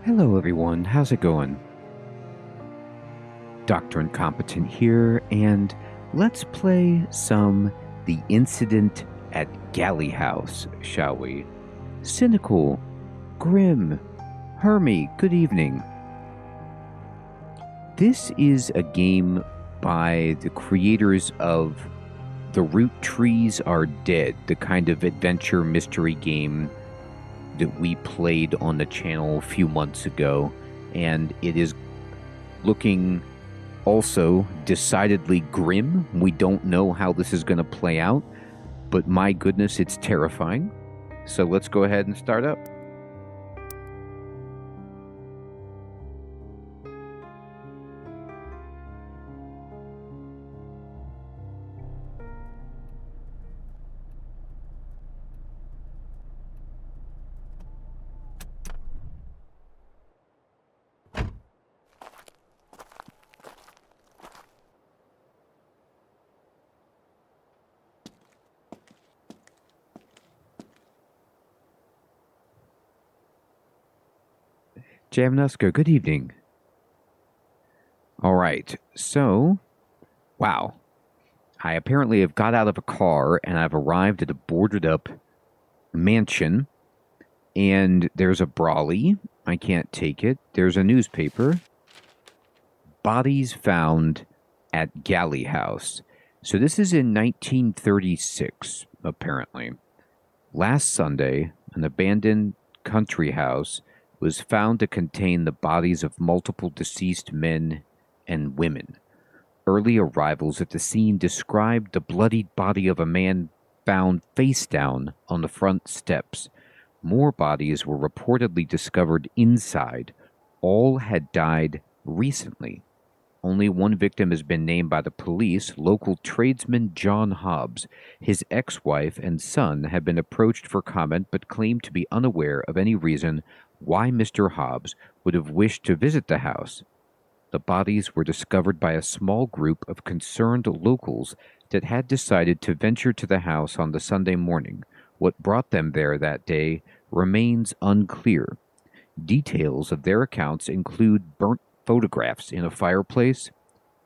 Hello everyone, how's it going? Dr. Incompetent here, and let's play some The Incident at Galley House, shall we? Cynical, grim, Hermie, good evening. This is a game by the creators of The Root Trees Are Dead, the kind of adventure mystery game that we played on the channel a few months ago, and it is looking also decidedly grim. We don't know how this is going to play out, but my goodness, it's terrifying. So let's go ahead and start up. Jamnuska, good evening. All right, so, wow. I apparently have got out of a car and I've arrived at a boarded up mansion, and there's a brolly. I can't take it. There's a newspaper. Bodies found at Galley House. So this is in 1936, apparently. Last Sunday, an abandoned country house was found to contain the bodies of multiple deceased men and women. Early arrivals at the scene described the bloodied body of a man found face down on the front steps. More bodies were reportedly discovered inside. All had died recently. Only one victim has been named by the police, local tradesman John Hobbs. His ex-wife and son have been approached for comment but claimed to be unaware of any reason why Mr. Hobbs would have wished to visit the house. The bodies were discovered by a small group of concerned locals that had decided to venture to the house on the Sunday morning. What brought them there that day remains unclear. Details of their accounts include burnt photographs in a fireplace,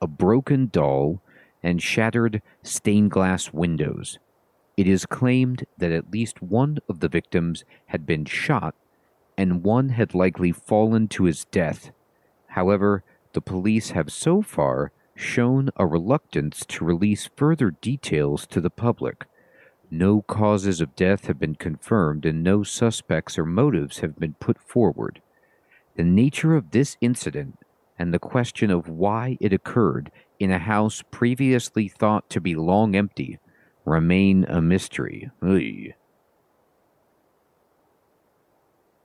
a broken doll, and shattered stained glass windows. It is claimed that at least one of the victims had been shot and one had likely fallen to his death. However, the police have so far shown a reluctance to release further details to the public. No causes of death have been confirmed and no suspects or motives have been put forward. The nature of this incident and the question of why it occurred in a house previously thought to be long empty remain a mystery. Ugh.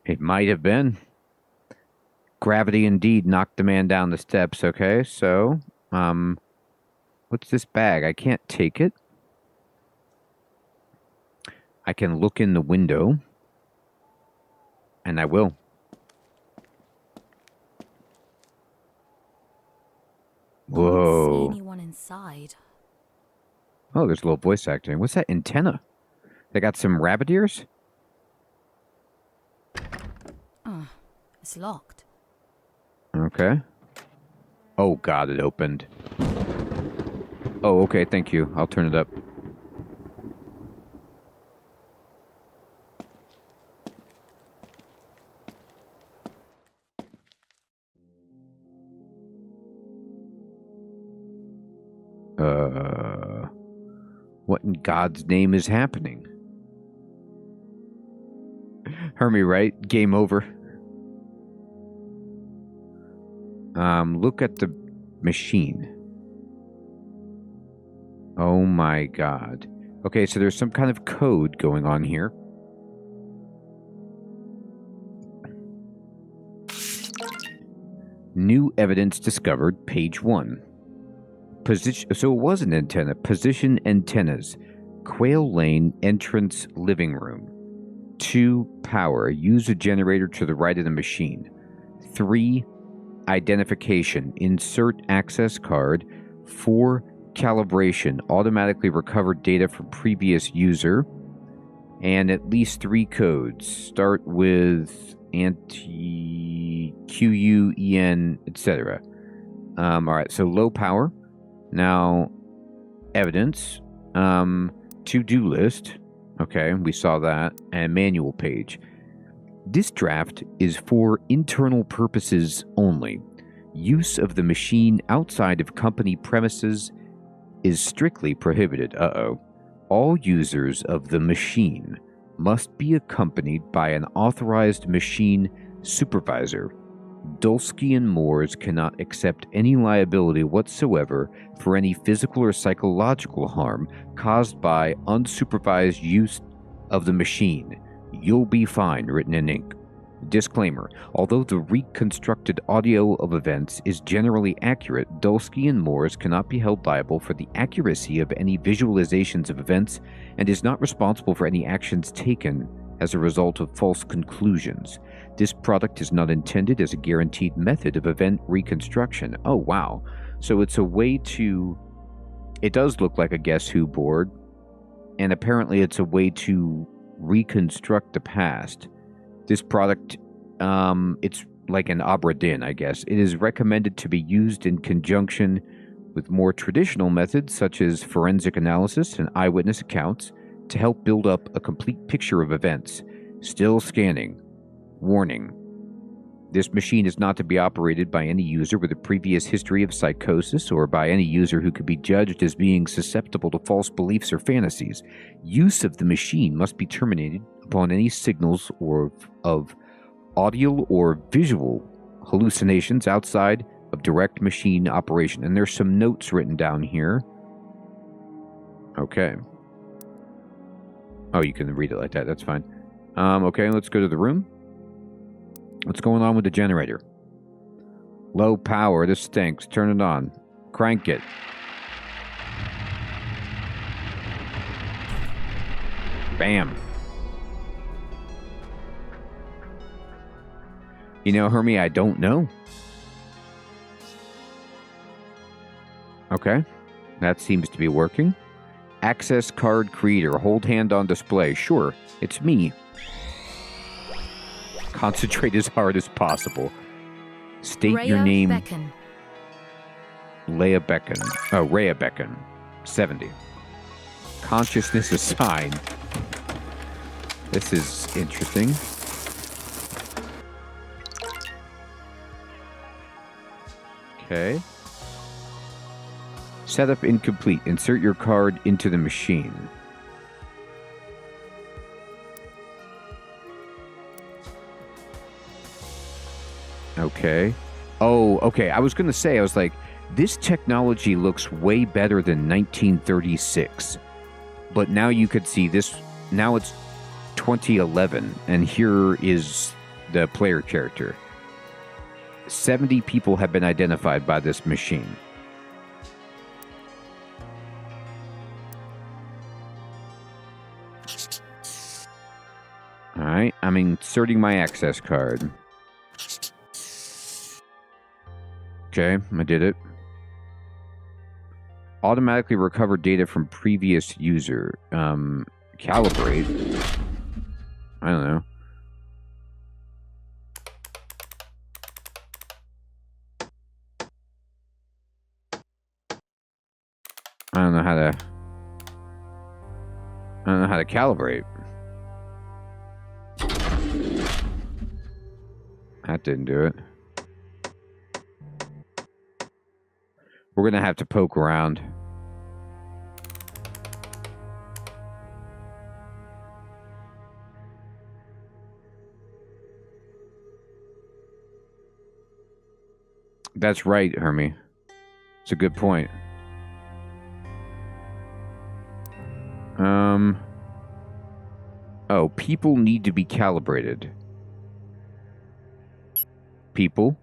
It might have been. Gravity indeed knocked the man down the steps. Okay, so, what's this bag? I can't take it. I can look in the window, and I will. Whoa. I don't see anyone inside. Oh, there's a little voice acting. What's that antenna? They got some rabbit ears? It's locked. Okay. Oh, God, it opened. Oh, okay, thank you. I'll turn it up. What in God's name is happening? Hermie, right? Game over. Look at the machine. Oh my God. Okay, so there's some kind of code going on here. New evidence discovered, page 1. Position. So it was an antenna. Position antennas. Quail Lane entrance living room. 2. Power. Use a generator to the right of the machine. 3. Identification. Insert access card. 4. Calibration. Automatically recovered data from previous user. And at least 3 codes. Start with QUEN, etc. All right, so low power. Now, evidence. To-do list. Okay, we saw that. And manual page. This draft is for internal purposes only. Use of the machine outside of company premises is strictly prohibited. All users of the machine must be accompanied by an authorized machine supervisor. Dulski and Moores cannot accept any liability whatsoever for any physical or psychological harm caused by unsupervised use of the machine. You'll be fine, written in ink. Disclaimer: although the reconstructed audio of events is generally accurate, Dulski and Moores cannot be held liable for the accuracy of any visualizations of events and is not responsible for any actions taken as a result of false conclusions. This product is not intended as a guaranteed method of event reconstruction. Oh, wow. So it's a way to... It does look like a Guess Who board, and apparently it's a way to reconstruct the past. This product, it's like an Abra Din, I guess. It is recommended to be used in conjunction with more traditional methods such as forensic analysis and eyewitness accounts to help build up a complete picture of events. Still scanning. Warning: this machine is not to be operated by any user with a previous history of psychosis or by any user who could be judged as being susceptible to false beliefs or fantasies. Use of the machine must be terminated upon any signals or of audio or visual hallucinations outside of direct machine operation. And there's some notes written down here. Okay. Oh, you can read it like that. That's fine. Okay, let's go to the room. What's going on with the generator? Low power. This stinks. Turn it on. Crank it. Bam. You know, Hermie, I don't know. Okay. That seems to be working. Access card creator. Hold hand on display. Sure, it's me. Concentrate as hard as possible. State Rhea your name. Beckon. Leia Beckon. Oh, Rhea Beckon. 70. Consciousness assigned. This is interesting. Okay. Setup incomplete. Insert your card into the machine. Okay. Oh, okay. I was going to say, I was like, this technology looks way better than 1936. But now you could see this. Now it's 2011, and here is the player character. 70 people have been identified by this machine. Alright, I'm inserting my access card. Okay, I did it. Automatically recover data from previous user. Calibrate. I don't know. I don't know how to calibrate. That didn't do it. We're gonna have to poke around. That's right, Hermie. It's a good point. Oh, people need to be calibrated. People,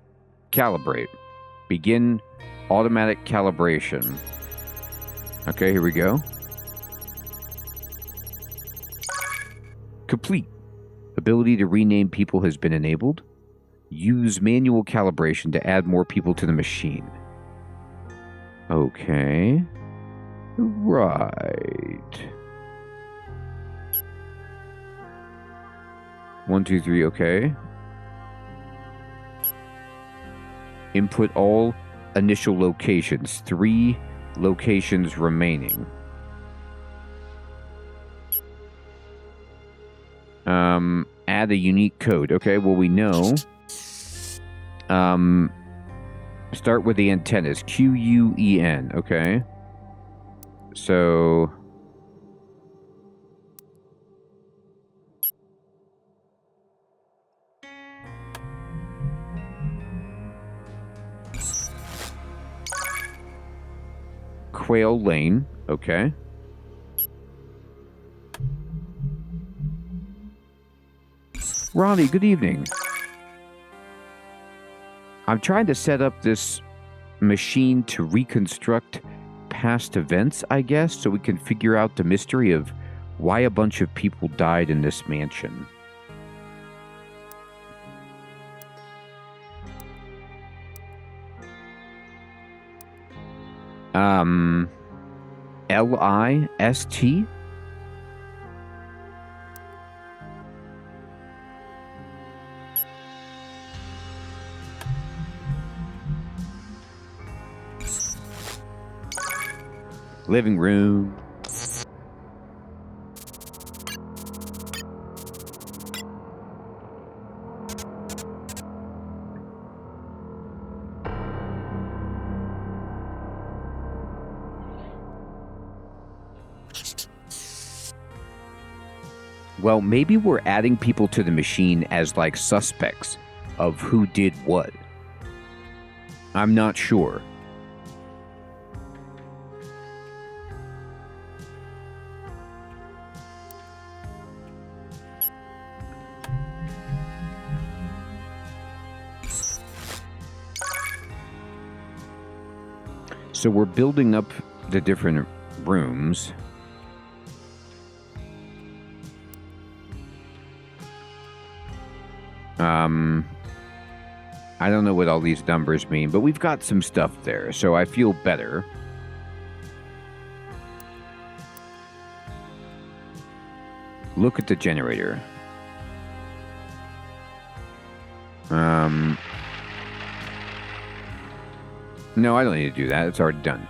calibrate. Begin automatic calibration. Okay, here we go. Complete. Ability to rename people has been enabled. Use manual calibration to add more people to the machine. Okay. Right. 1, 2, 3, okay. Input all initial locations. 3 locations remaining. Add a unique code. Okay, well, we know. Start with the antennas. Quen. Okay. So... Quail Lane. Okay. Ronnie, good evening. I'm trying to set up this machine to reconstruct past events, I guess, so we can figure out the mystery of why a bunch of people died in this mansion. List? Living room. Well, maybe we're adding people to the machine as, like, suspects of who did what. I'm not sure. So we're building up the different rooms. I don't know what all these numbers mean, but we've got some stuff there, so I feel better. Look at the generator. No, I don't need to do that. It's already done.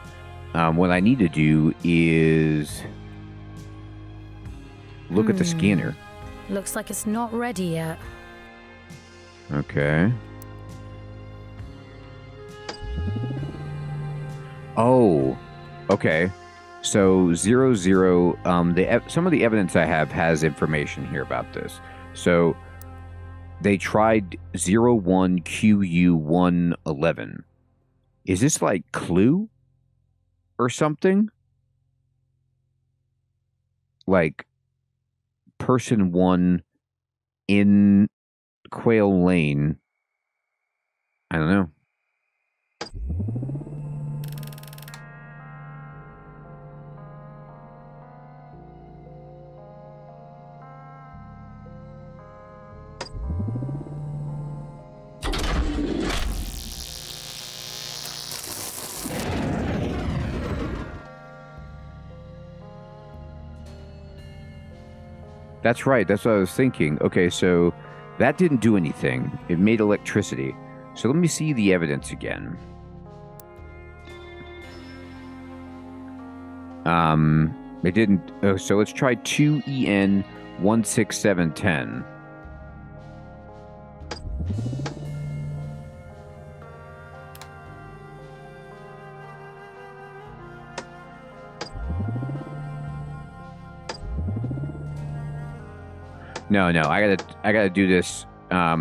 What I need to do is look at the scanner. Looks like it's not ready yet. Okay. Oh, okay. So 00. Some of the evidence I have has information here about this. So they tried 01QU111. Is this like Clue or something? Like person 1 in Quail Lane. I don't know. That's right. That's what I was thinking. Okay, so that didn't do anything. It made electricity. So let me see the evidence again. It didn't. Oh, so let's try 2EN16710. No, I gotta do this. How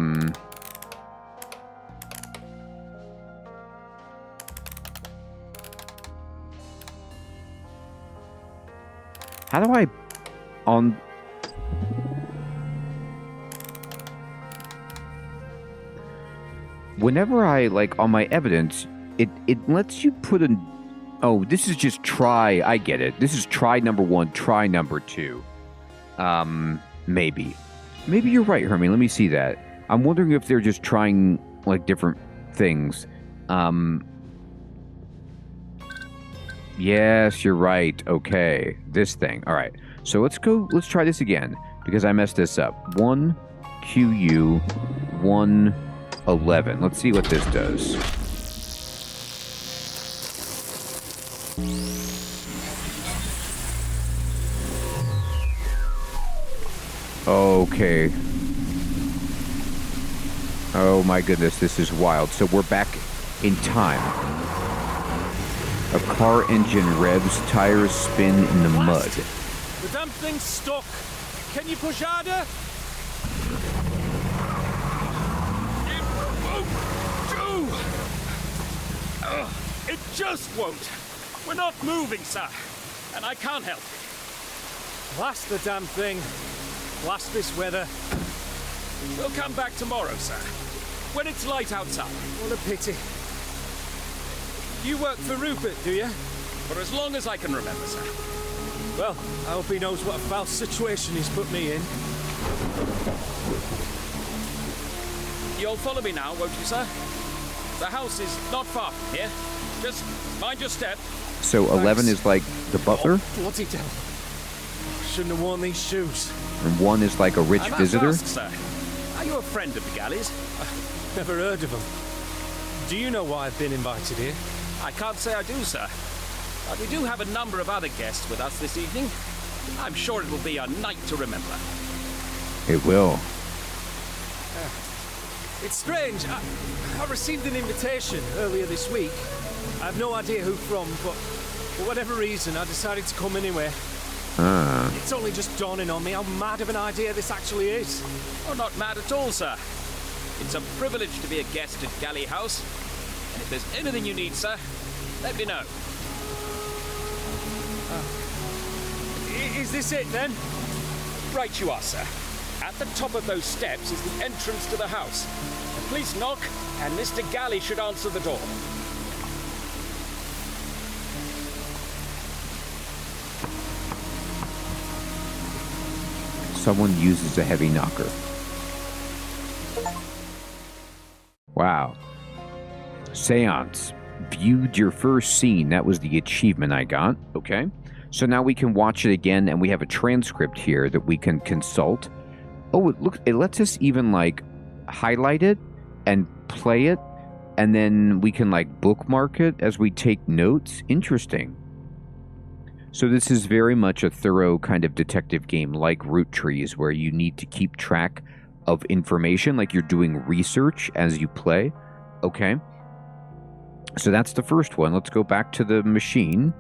do I on whenever I like on my evidence, it lets you put in. Oh, this is just try. I get it. This is try number 1, try number 2. Maybe you're right, Hermie. Let me see that. I'm wondering if they're just trying like different things. Yes, you're right. Okay, this thing. All right. So let's go. Let's try this again because I messed this up. 1QU111. Let's see what this does. Okay. Oh my goodness, this is wild. So we're back in time. A car engine revs, tires spin in the mud. The damn thing's stuck. Can you push harder? It won't do. It just won't. We're not moving, sir. And I can't help it. Blast the damn thing. Blast this weather. We'll come back tomorrow, sir. When it's light outside. What a pity. You work for Rupert, do you? For as long as I can remember, sir. Well, I hope he knows what a foul situation he's put me in. You'll follow me now, won't you, sir? The house is not far from here. Just mind your step. So 11 is like the butler? Oh, bloody devil. Shouldn't have worn these shoes. And 1 is like a rich I must visitor? ask, sir, are you a friend of the Galleys? Never heard of them. Do you know why I've been invited here? I can't say I do, sir. But we do have a number of other guests with us this evening. I'm sure it will be a night to remember. It will. It's strange. I received an invitation earlier this week. I have no idea who from, but for whatever reason, I decided to come anyway. It's only just dawning on me how mad of an idea this actually is. Oh, not mad at all, sir. It's a privilege to be a guest at Galley House. And if there's anything you need, sir, let me know. Is this it, then? Right you are, sir. At the top of those steps is the entrance to the house. Please knock, and Mr. Galley should answer the door. Someone uses a heavy knocker. Wow. Seance. Viewed your first scene. That was the achievement I got. Okay. So now we can watch it again, and we have a transcript here that we can consult. Oh, it lets us even like highlight it and play it, and then we can like bookmark it as we take notes. Interesting. So this is very much a thorough kind of detective game like Root Trees, where you need to keep track of information, like you're doing research as you play. Okay. So that's the first one. Let's go back to the machine.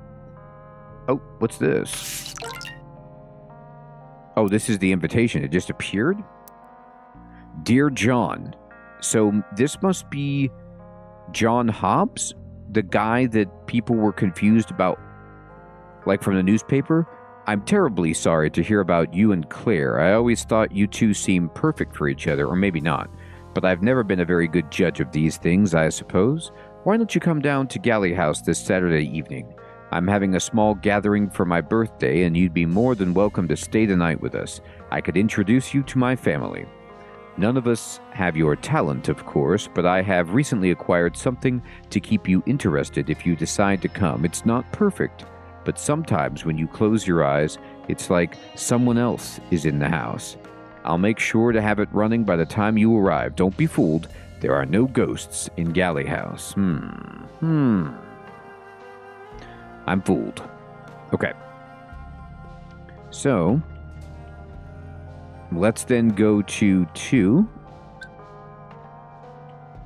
Oh, what's this? Oh, this is the invitation. It just appeared? Dear John. So this must be John Hobbs, the guy that people were confused about, like from the newspaper. I'm terribly sorry to hear about you and Claire. I always thought you two seemed perfect for each other, or maybe not. But I've never been a very good judge of these things, I suppose. Why don't you come down to Galley House this Saturday evening? I'm having a small gathering for my birthday, and you'd be more than welcome to stay the night with us. I could introduce you to my family. None of us have your talent, of course, but I have recently acquired something to keep you interested if you decide to come. It's not perfect, but sometimes when you close your eyes, it's like someone else is in the house. I'll make sure to have it running by the time you arrive. Don't be fooled. There are no ghosts in Galley House. I'm fooled. Okay. So, let's then go to 2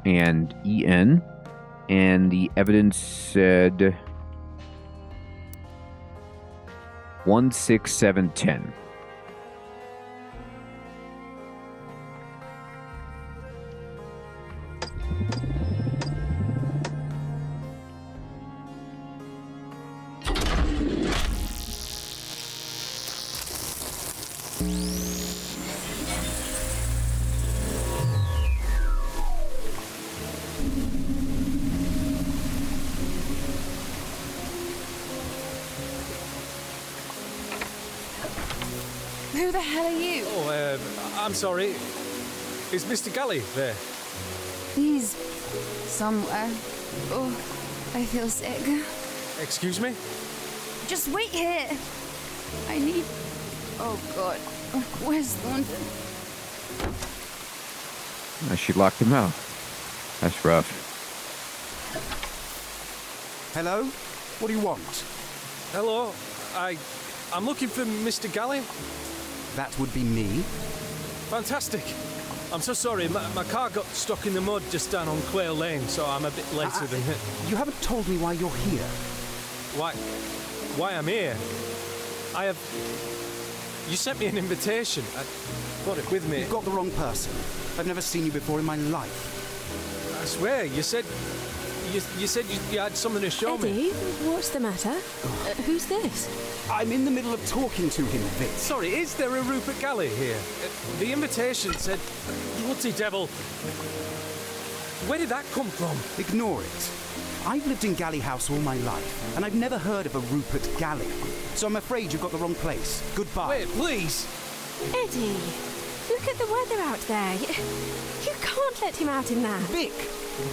and EN, and the evidence said 16710. Who the hell are you? Oh, I'm sorry. Is Mr. Galley there? He's somewhere. Oh, I feel sick. Excuse me? Just wait here. I need... Oh, God. Where's Thornton? She locked him out. That's rough. Hello? What do you want? Hello, I'm looking for Mr. Galley. That would be me. Fantastic. I'm so sorry, my car got stuck in the mud just down on Quail Lane, so I'm a bit later than... You haven't told me why you're here. Why I'm here? You sent me an invitation. I brought it with me. You've got the wrong person. I've never seen you before in my life. I swear, you said you had something to show me. Eddie, what's the matter? Who's this? I'm in the middle of talking to him, Vic. Sorry, is there a Rupert Galley here? The invitation said... Bloody devil. Where did that come from? Ignore it. I've lived in Galley House all my life, and I've never heard of a Rupert Galley. So I'm afraid you've got the wrong place. Goodbye. Wait, please. Eddie, look at the weather out there. You can't let him out in that. Vic,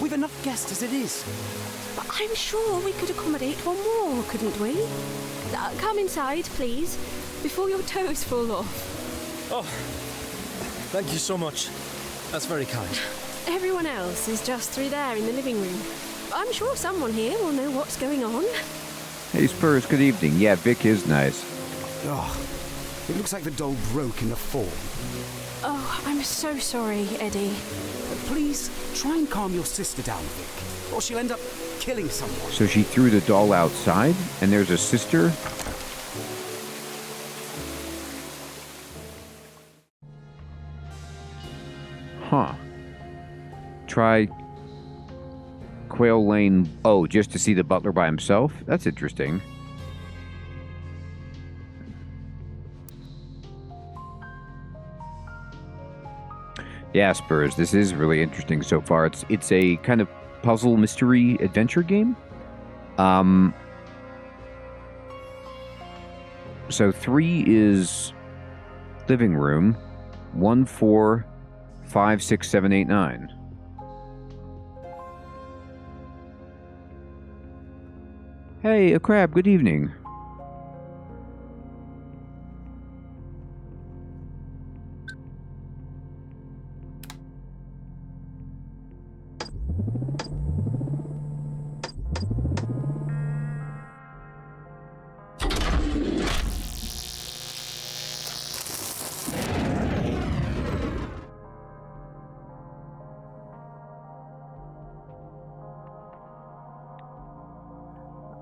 we've enough guests as it is. But I'm sure we could accommodate one more, couldn't we? Come inside, please, before your toes fall off. Oh, thank you so much. That's very kind. Everyone else is just through there in the living room. I'm sure someone here will know what's going on. Hey, Spurs, good evening. Yeah, Vic is nice. Oh, it looks like the doll broke in the fall. Oh, I'm so sorry, Eddie. Please, try and calm your sister down, Vic, or she'll end up killing someone. So she threw the doll outside, and there's a sister? Huh. Try Quail Lane. Oh, just to see the butler by himself? That's interesting. Yeah, Spurs, this is really interesting so far. It's a kind of puzzle mystery adventure game. So 3 is living room. 1, 4, 5, 6, 7, 8, 9. Hey, a crab, good evening.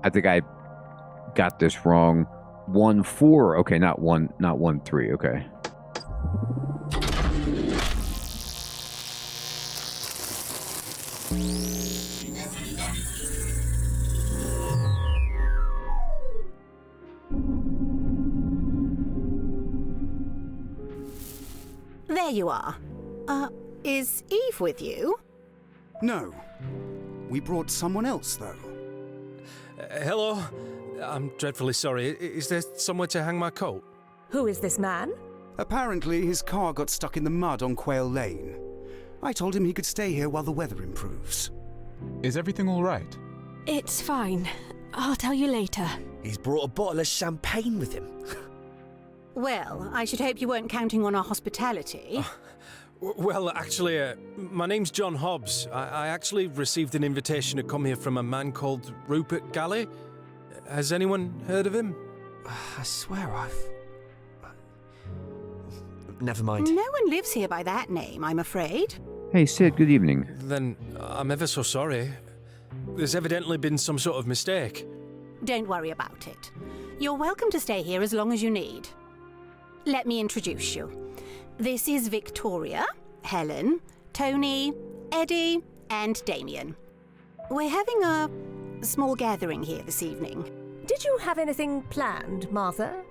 I think I got this wrong. 1, 4. Okay, not 1, 3. Okay. There you are. Is Eve with you? No. We brought someone else, though. Hello? I'm dreadfully sorry. Is there somewhere to hang my coat? Who is this man? Apparently, his car got stuck in the mud on Quail Lane. I told him he could stay here while the weather improves. Is everything all right? It's fine. I'll tell you later. He's brought a bottle of champagne with him. Well, I should hope you weren't counting on our hospitality. Well, actually, my name's John Hobbs. I actually received an invitation to come here from a man called Rupert Galley. Has anyone heard of him? I swear Never mind. No one lives here by that name, I'm afraid. Hey, Sid, good evening. Then I'm ever so sorry. There's evidently been some sort of mistake. Don't worry about it. You're welcome to stay here as long as you need. Let me introduce you. This is Victoria, Helen, Tony, Eddie, and Damien. We're having a small gathering here this evening. Did you have anything planned, Martha?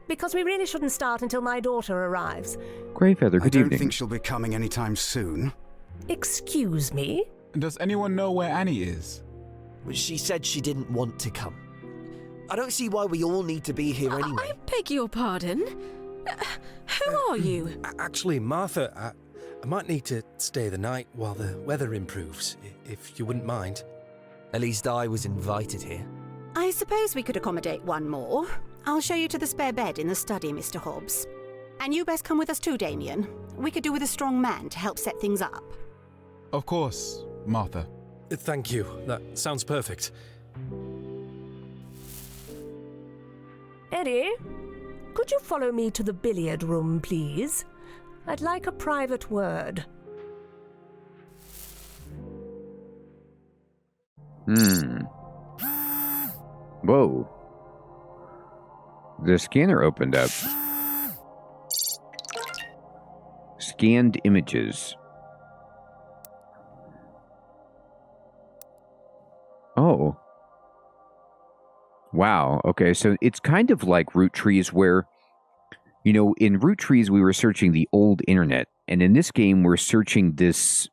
Because we really shouldn't start until my daughter arrives. Greyfeather, good I evening. don't think she'll be coming anytime soon. Excuse me? Does anyone know where Annie is? She said she didn't want to come. I don't see why we all need to be here anyway. I beg your pardon? Who are you? Actually, Martha, I might need to stay the night while the weather improves, if you wouldn't mind. At least I was invited here. I suppose we could accommodate one more. I'll show you to the spare bed in the study, Mr. Hobbs. And you best come with us too, Damien. We could do with a strong man to help set things up. Of course, Martha. Thank you. That sounds perfect. Eddie, could you follow me to the billiard room, please? I'd like a private word. Whoa. The scanner opened up. Scanned images. Oh. Wow. Okay, so it's kind of like root trees where, you know, in root trees we were searching the old internet, and in this game we're searching this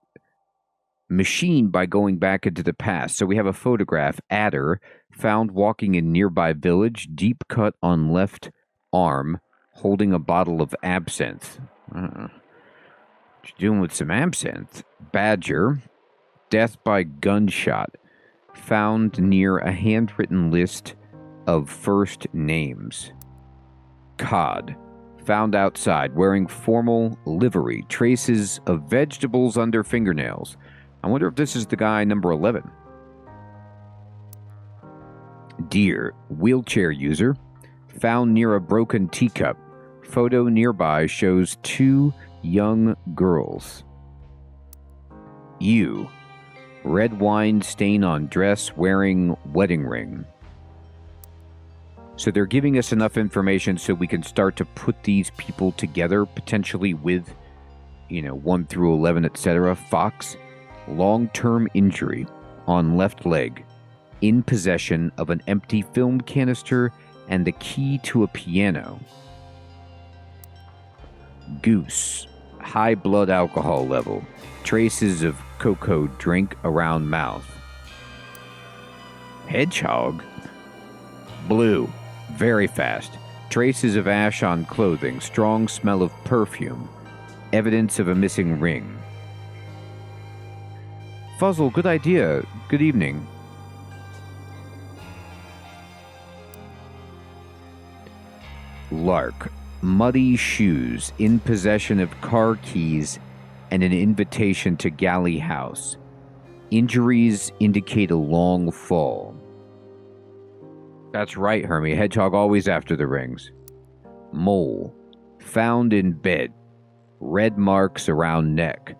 machine by going back into the past. So we have a photograph, Adder, found walking in nearby village, deep cut on left arm, holding a bottle of absinthe. What you doing with some absinthe? Badger, death by gunshot, found near a handwritten list of first names. Cod, found outside wearing formal livery, traces of vegetables under fingernails. I wonder if this is the guy number 11. Deer, wheelchair user, found near a broken teacup. Photo nearby shows 2 young girls. Ewe, red wine stain on dress, wearing wedding ring. So they're giving us enough information so we can start to put these people together, potentially with, 1 through 11, etc. Fox, long-term injury on left leg, in possession of an empty film canister and the key to a piano. Goose, high blood alcohol level, traces of cocoa drink around mouth. Hedgehog, blue, very fast, traces of ash on clothing, strong smell of perfume, evidence of a missing ring. Fuzzle, good idea. Good evening. Lark, muddy shoes, in possession of car keys and an invitation to Galley House. Injuries indicate a long fall. That's right, Hermie. Hedgehog always after the rings. Mole, found in bed, red marks around neck,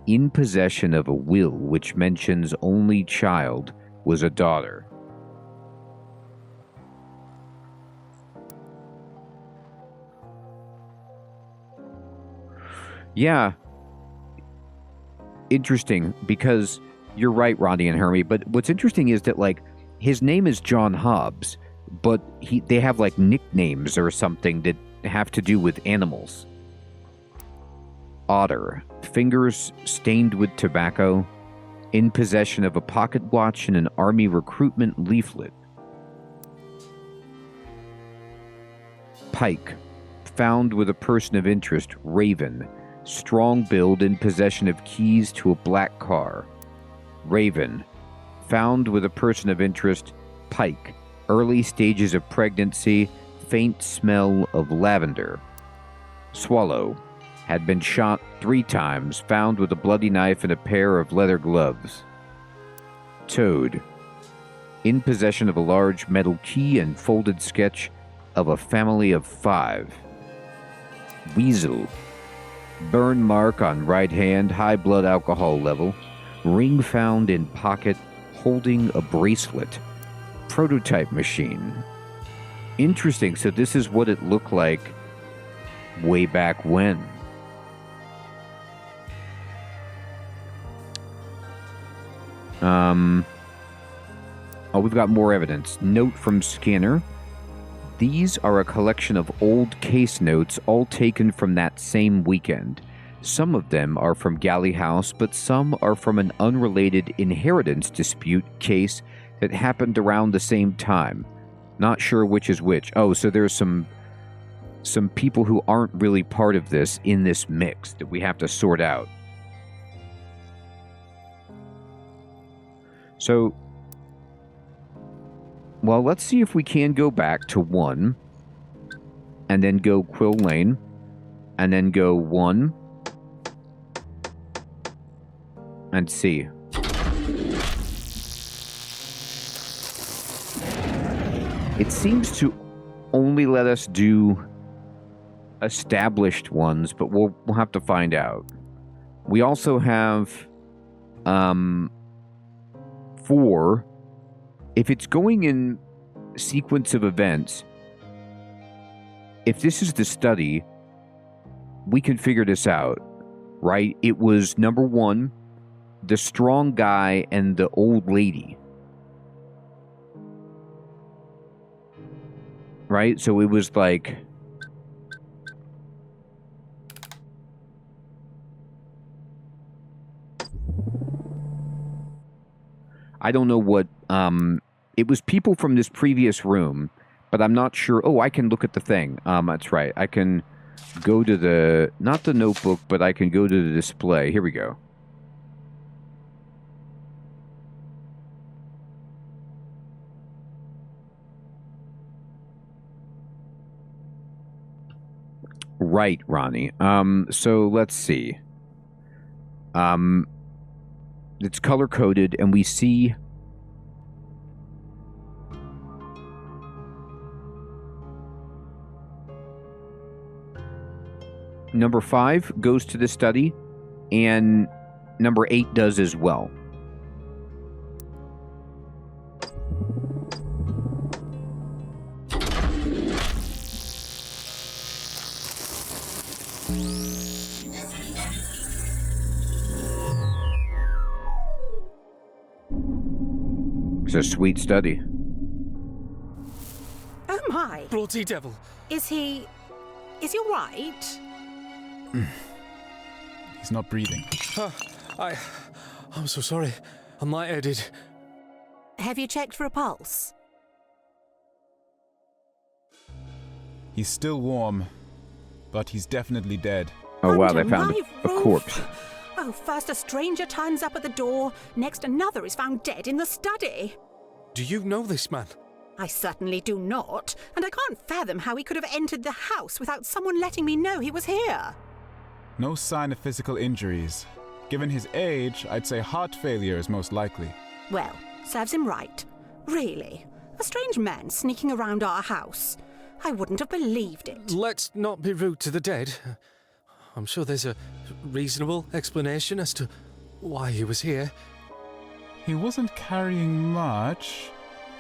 in possession of a will which mentions only child was a daughter. Yeah. Interesting, because you're right, Roddy and Hermie, but what's interesting is that, his name is John Hobbs, but they have, nicknames or something that have to do with animals. Otter, fingers stained with tobacco, in possession of a pocket watch and an army recruitment leaflet. Pike, found with a person of interest, Raven, strong build, in possession of keys to a black car. Raven, found with a person of interest, Pike, early stages of pregnancy, faint smell of lavender. Swallow, had been shot 3 times, found with a bloody knife and a pair of leather gloves. Toad, in possession of a large metal key and folded sketch of a family of 5. Weasel, burn mark on right hand, high blood alcohol level, ring found in pocket, holding a bracelet. Prototype machine. Interesting, so this is what it looked like way back when. We've got more evidence. Note from scanner. These are a collection of old case notes, all taken from that same weekend. Some of them are from Galley House, but some are from an unrelated inheritance dispute case that happened around the same time. Not sure which is which. Oh, so there's some people who aren't really part of this in this mix that we have to sort out. So, well, let's see if we can go back to 1, and then go Quill Lane, and then go 1, and see. It seems to only let us do established ones, but we'll have to find out. We also have 4. If it's going in sequence of events, if this is the study, we can figure this out, right? It was number 1, the strong guy and the old lady. Right? So it was like... I don't know what... it was people from this previous room, but I'm not sure... Oh, I can look at the thing. That's right. I can go to the... Not the notebook, but I can go to the display. Here we go. Right, Ronnie. So let's see. It's color-coded, and we see... Number 5 goes to the study, and number 8 does as well. It's a sweet study. Oh my! Bloody devil. Is he all right? He's not breathing. I'm so sorry. I'm lightheaded. Have you checked for a pulse? He's still warm, but he's definitely dead. Oh wow, they Under found my a roof. corpse. Oh, first a stranger turns up at the door, next another is found dead in the study. Do you know this man? I certainly do not, and I can't fathom how he could have entered the house without someone letting me know he was here. No sign of physical injuries. Given his age, I'd say heart failure is most likely. Well, serves him right. Really? A strange man sneaking around our house. I wouldn't have believed it. Let's not be rude to the dead. I'm sure there's a reasonable explanation as to why he was here. He wasn't carrying much.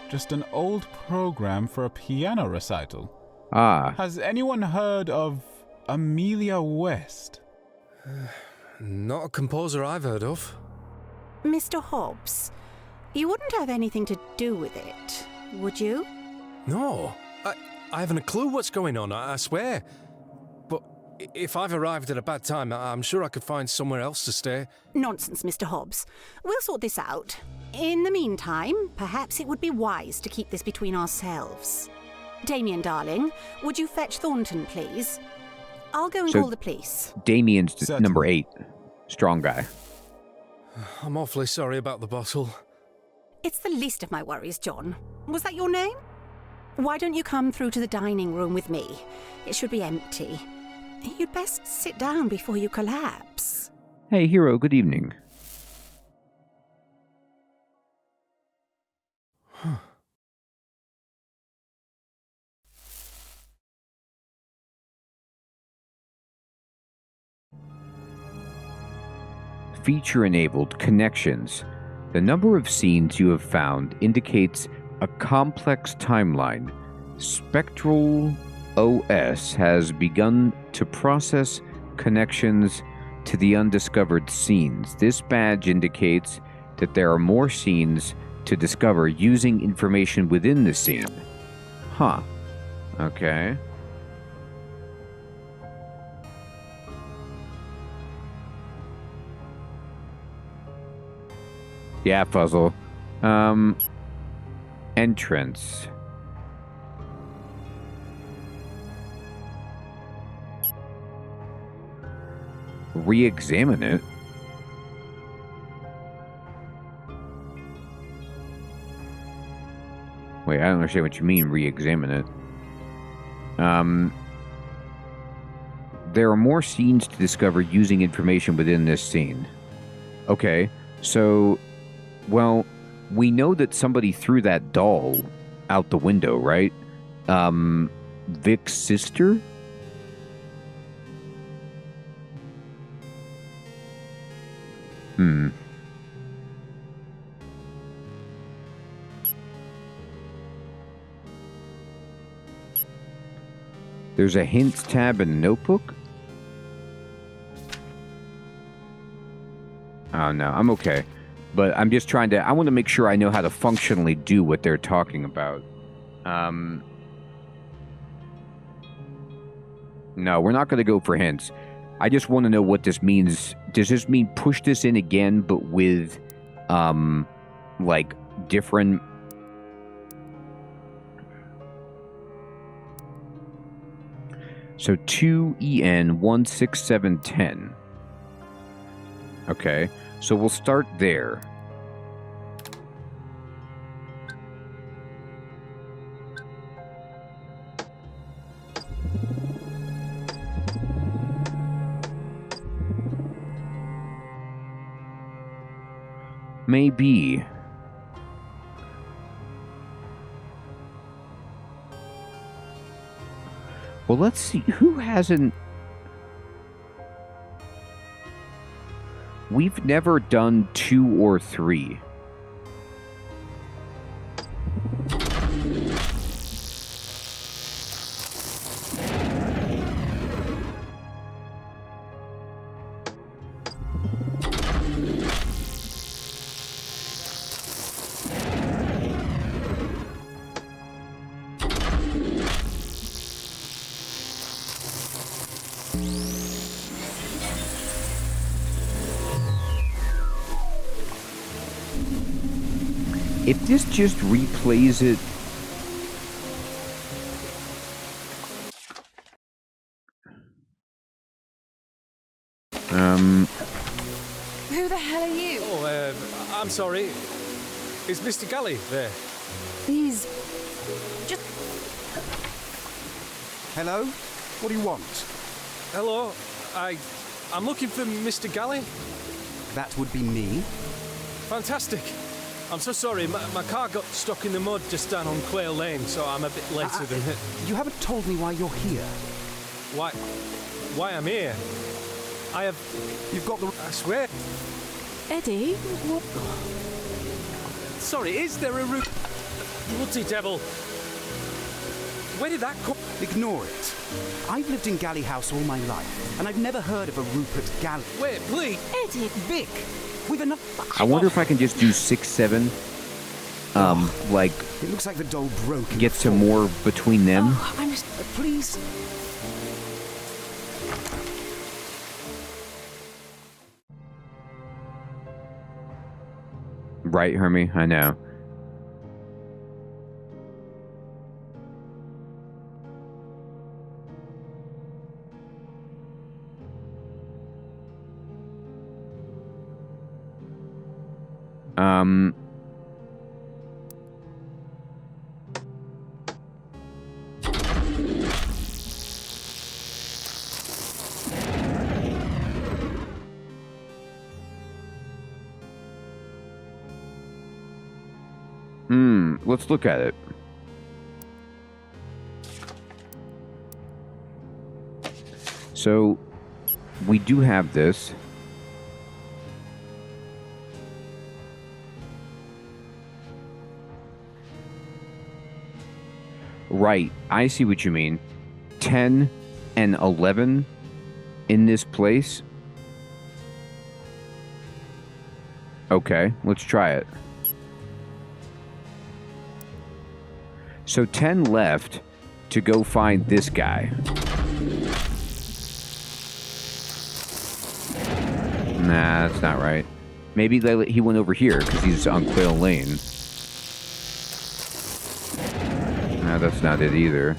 Just an old program for a piano recital. Ah. Has anyone heard of Amelia West? Not a composer I've heard of. Mr. Hobbs, you wouldn't have anything to do with it, would you? No. I haven't a clue what's going on, I swear. But if I've arrived at a bad time, I'm sure I could find somewhere else to stay. Nonsense, Mr. Hobbs. We'll sort this out. In the meantime, perhaps it would be wise to keep this between ourselves. Damien, darling, would you fetch Thornton, please? I'll go and call the police. Damien's Certainly. number 8. Strong guy. I'm awfully sorry about the bottle. It's the least of my worries, John. Was that your name? Why don't you come through to the dining room with me? It should be empty. You'd best sit down before you collapse. Hey, Hero, good evening. Feature-enabled connections. The number of scenes you have found indicates a complex timeline. Spectral OS has begun to process connections to the undiscovered scenes. This badge indicates that there are more scenes to discover using information within the scene. Huh. Okay. Yeah, Fuzzle. Entrance. Re-examine it. Wait, I don't understand what you mean, re-examine it. There are more scenes to discover using information within this scene. Okay, so... Well, we know that somebody threw that doll out the window, right? Vic's sister? There's a hints tab in the notebook? Oh, no, I'm okay. But I'm just trying to... I want to make sure I know how to functionally do what they're talking about. No, we're not going to go for hints. I just want to know what this means. Does this mean push this in again, but with, like, different... So 2EN16710. Okay, so we'll start there. Maybe. Well, let's see. Who hasn't... We've never done 2 or 3. If this just replays it... Who the hell are you? Oh, I'm sorry. Is Mr. Galley there? He's... just... Hello? What do you want? Hello. I'm looking for Mr. Galley. That would be me. Fantastic. I'm so sorry. My car got stuck in the mud just down on Quail Lane, so I'm a bit later than it. You haven't told me why you're here. Why I'm here? I have... You've got the... I swear. Eddie, what? Sorry, is there a route? Bloody devil. Where did that come... Ignore it. I've lived in Galley House all my life, and I've never heard of a Rupert Galley. Wait, please. Eddie. Vic, we've enough... I wonder if I can just do 6, 7. Like... It looks like the doll broke. Get some more between them. Oh, I'm... Please... Right, Hermie? I know. Let's look at it. So, we do have this. Right, I see what you mean. 10 and 11 in this place. Okay, let's try it. So 10 left to go find this guy. Nah, that's not right. Maybe he went over here because he's on Quail Lane. No, that's not it either.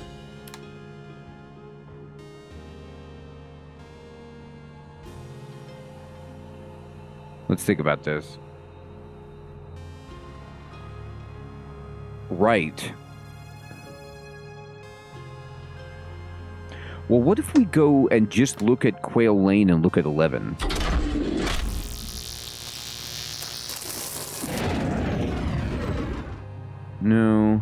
Let's think about this. Right. Well, what if we go and just look at Quail Lane and look at 11? No.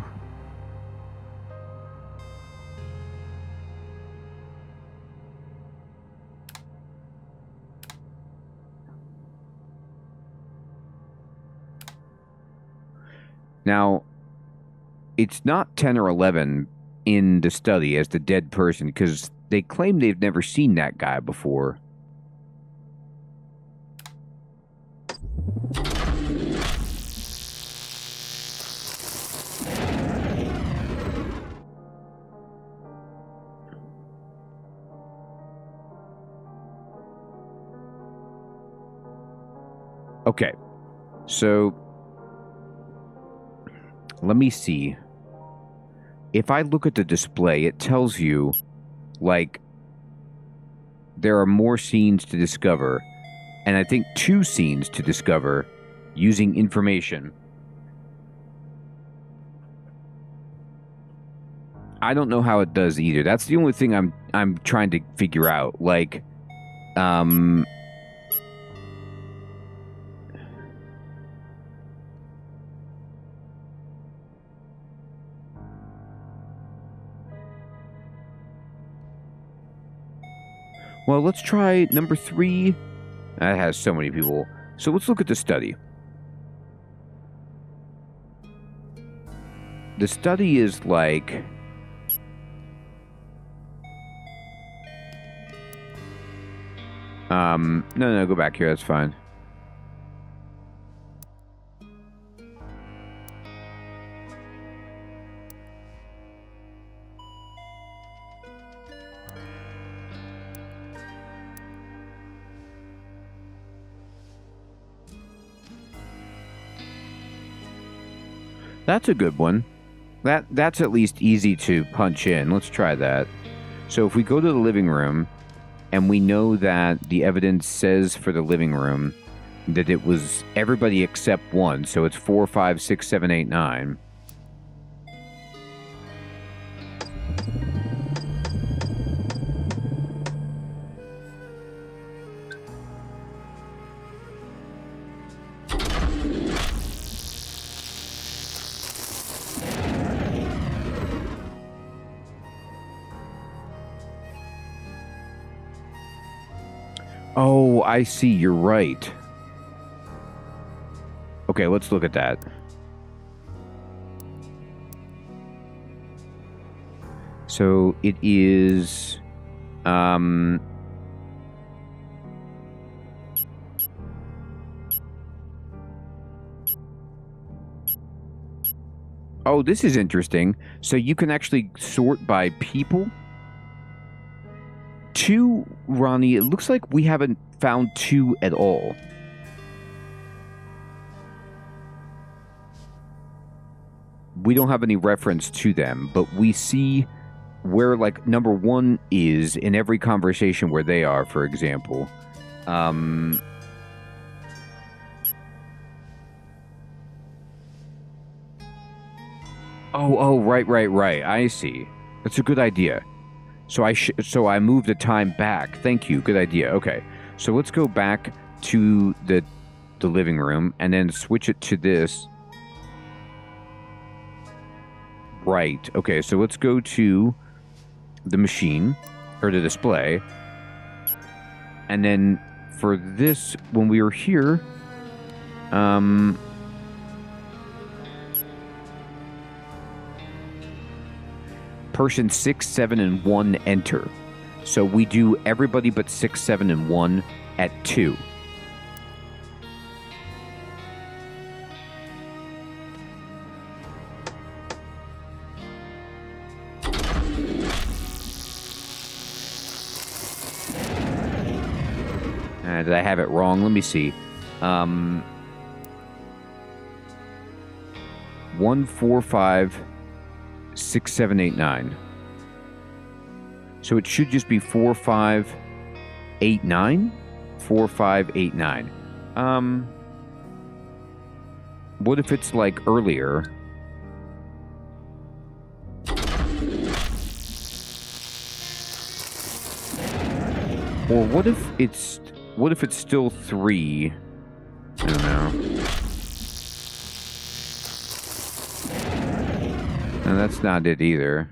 Now, it's not 10 or 11 in the study as the dead person because they claim they've never seen that guy before. Okay, so let me see. If I look at the display, it tells you, like, there are more scenes to discover, and I think 2 scenes to discover using information. I don't know how it does either. That's the only thing I'm trying to figure out. Like, well, let's try number 3. That has so many people. So let's look at the study. The study is like... No, go back here. That's fine. That's a good one. That's at least easy to punch in. Let's try that. So if we go to the living room, and we know that the evidence says for the living room that it was everybody except 1, so it's 4, 5, 6, 7, 8, 9. Oh, I see. You're right. Okay, let's look at that. So it is... Oh, this is interesting. So you can actually sort by people? 2, Ronnie, it looks like we haven't found 2 at all. We don't have any reference to them, but we see where, like, number 1 is in every conversation where they are, for example. Oh, right. I see. That's a good idea. So I moved the time back. Thank you. Good idea. Okay. So let's go back to the living room and then switch it to this. Right. Okay. So let's go to the machine or the display. And then for this, when we were here, person 6, 7, and 1 enter. So we do everybody but 6, 7, and 1 at 2. Did I have it wrong? Let me see. 1, 4, 5, 6, 7, 8, 9. So it should just be 4, 5, 8, 9? 4, 5, 8, 9. What if it's like earlier? Or what if it's still 3? I don't know. And that's not it either.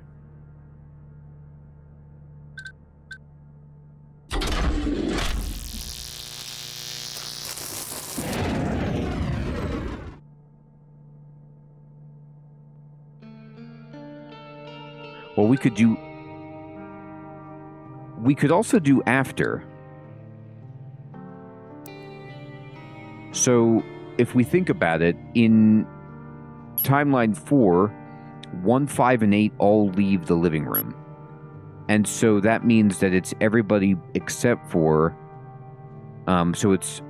Well, we could do... We could also do after. So, if we think about it, in timeline 4, 1, 5, and 8 all leave the living room. And so that means that it's everybody except for... so it's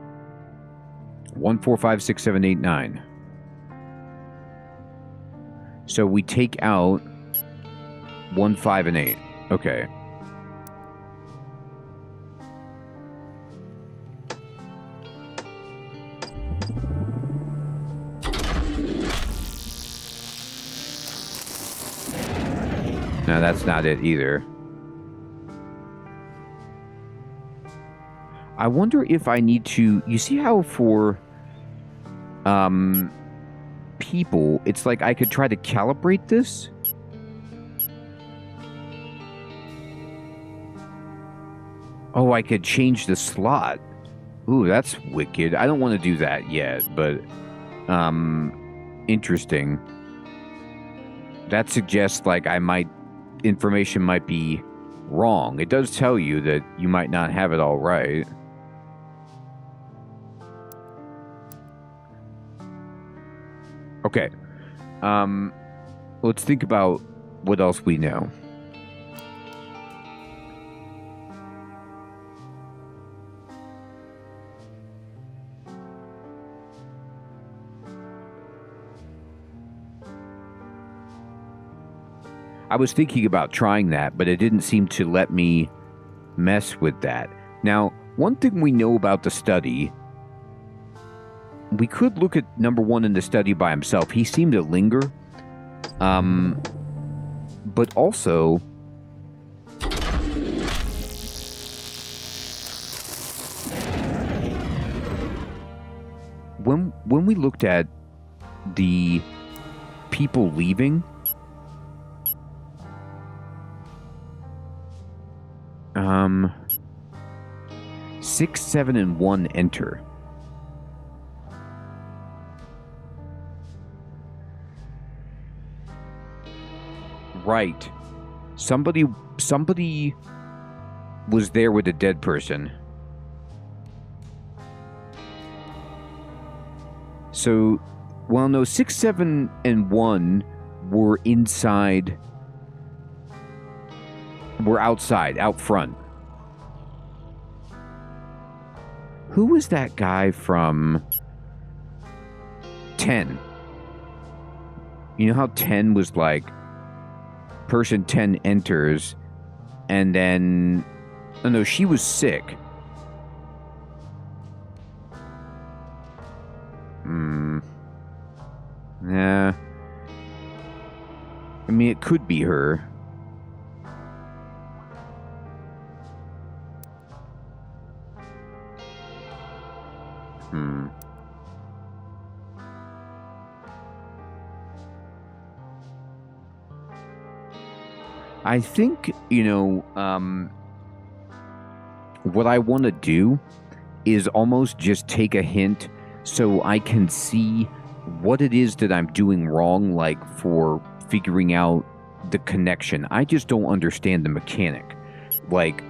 1, 4, 5, 6, 7, 8, 9. So we take out 1, 5, and 8. Okay. No, that's not it either. I wonder if I need to... You see how for people, it's like I could try to calibrate this? Oh, I could change the slot. Ooh, that's wicked. I don't want to do that yet, but interesting. That suggests like information might be wrong. It does tell you that you might not have it all right. Okay. Let's think about what else we know. I was thinking about trying that, but it didn't seem to let me mess with that. Now, one thing we know about the study, we could look at number 1 in the study by himself. He seemed to linger. But also, when we looked at the people leaving, 6, 7, and 1 enter. Right. Somebody was there with a dead person. So, well, no, 6, 7, and 1 were inside. Were outside, out front. Who was that guy from 10? You know how 10 was like, person 10 enters, and then... Oh no, she was sick. Yeah. I mean, it could be her. I think, what I want to do is almost just take a hint so I can see what it is that I'm doing wrong, like for figuring out the connection. I just don't understand the mechanic, like,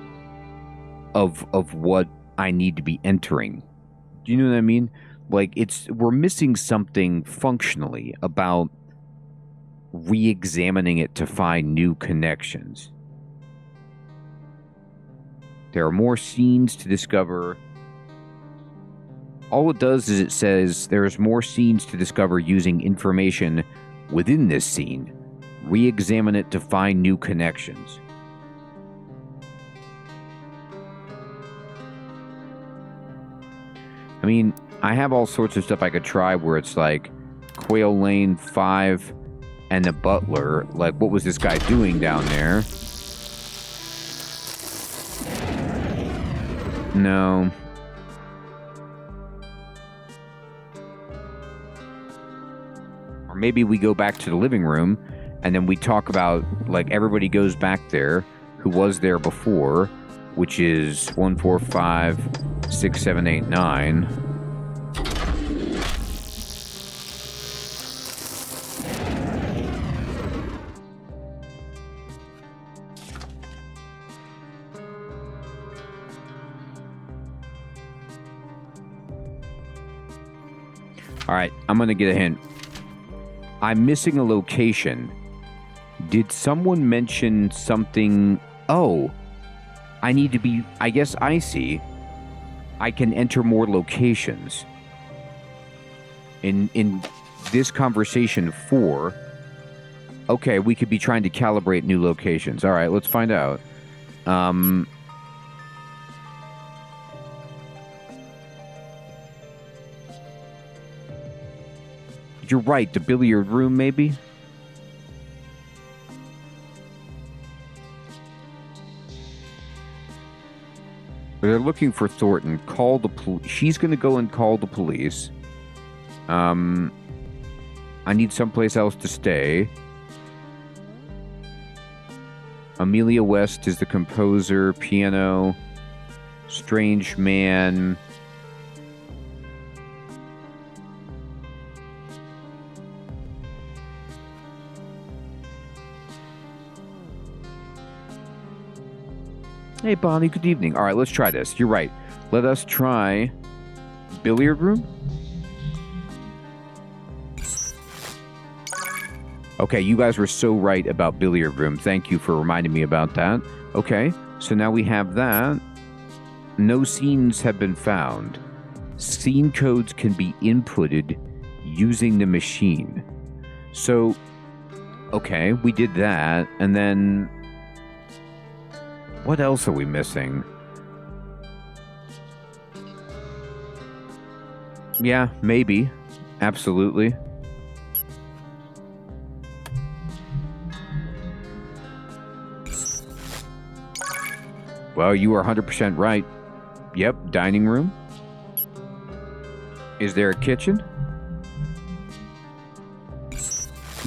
of what I need to be entering. Do you know what I mean? Like, we're missing something functionally about re-examining it to find new connections. There are more scenes to discover. All it does is it says there's more scenes to discover using information within this scene. Re-examine it to find new connections. I mean, I have all sorts of stuff I could try where it's like Quail Lane 5 and the butler. Like, what was this guy doing down there? No. Or maybe we go back to the living room and then we talk about, like, everybody goes back there who was there before, which is 1, 4, 5, 6, 7, 8, 9. All right, I'm going to get a hint. I'm missing a location. Did someone mention something? Oh, I need to be... I guess I see. I can enter more locations. In this conversation 4... Okay, we could be trying to calibrate new locations. All right, let's find out. You're right, the billiard room, maybe? They're looking for Thornton. Call the police. She's going to go and call the police. I need someplace else to stay. Amelia West is the composer, piano, Strange Man. Hey, Bonnie, good evening. All right, let's try this. You're right. Let us try billiard room. Okay, you guys were so right about billiard room. Thank you for reminding me about that. Okay, so now we have that. No scenes have been found. Scene codes can be inputted using the machine. So, okay, we did that. And then, what else are we missing? Yeah, maybe. Absolutely. Well, you are 100% right. Yep, dining room. Is there a kitchen?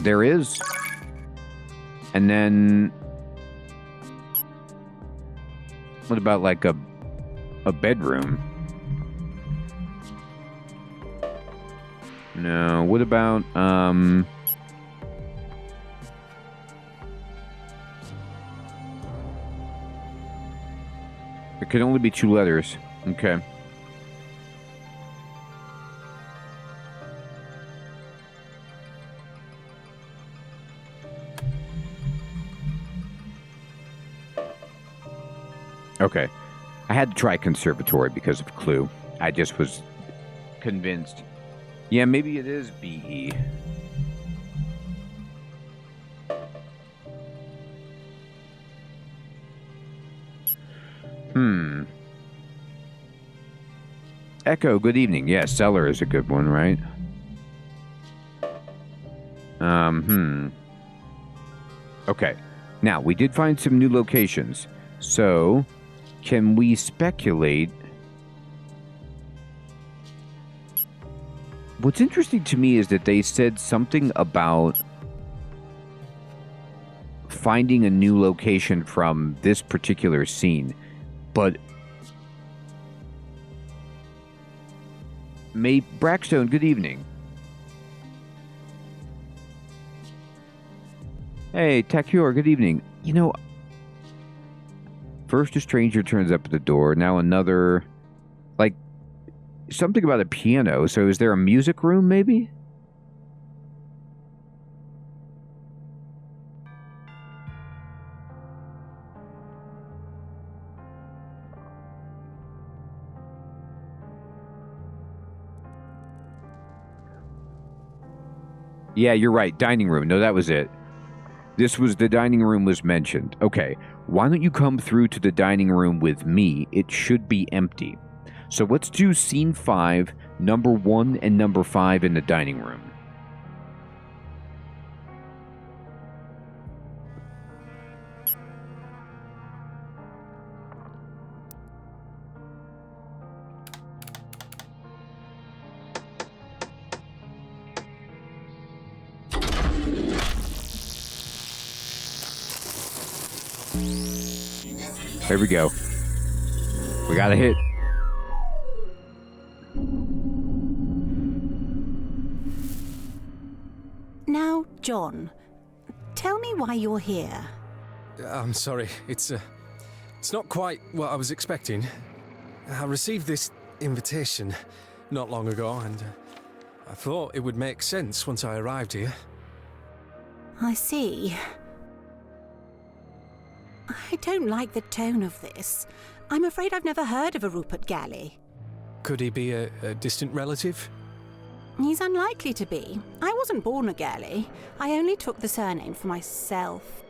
There is. And then... what about like a bedroom? No, what about, it could only be 2 letters. Okay. Okay. I had to try conservatory because of Clue. I just was convinced. Yeah, maybe it is BE. Echo, good evening. Yes, cellar is a good one, right? Okay. Now, we did find some new locations. So, can we speculate? What's interesting to me is that they said something about finding a new location from this particular scene, but Brackstone, good evening. Hey, Takure, good evening. You know, first a stranger turns up at the door, now another, like, something about a piano. So is there a music room, maybe? Yeah, you're right. Dining room. No, that was it. This was the dining room was mentioned. Okay, why don't you come through to the dining room with me? It should be empty. So let's do scene 5, number 1 and number 5 in the dining room. There we go. We got a hit. Now, John, tell me why you're here. I'm sorry. It's not quite what I was expecting. I received this invitation not long ago, and I thought it would make sense once I arrived here. I see. I don't like the tone of this. I'm afraid I've never heard of a Rupert Galley. Could he be a distant relative? He's unlikely to be. I wasn't born a Galley. I only took the surname for myself.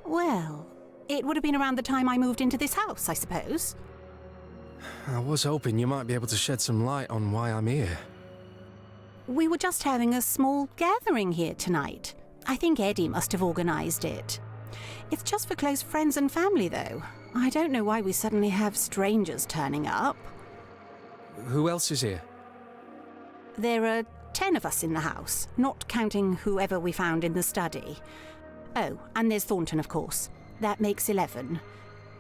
Well, it would have been around the time I moved into this house, I suppose. I was hoping you might be able to shed some light on why I'm here. We were just having a small gathering here tonight. I think Eddie must have organised it. It's just for close friends and family, though. I don't know why we suddenly have strangers turning up. Who else is here? There are 10 of us in the house, not counting whoever we found in the study. Oh, and there's Thornton, of course. That makes 11.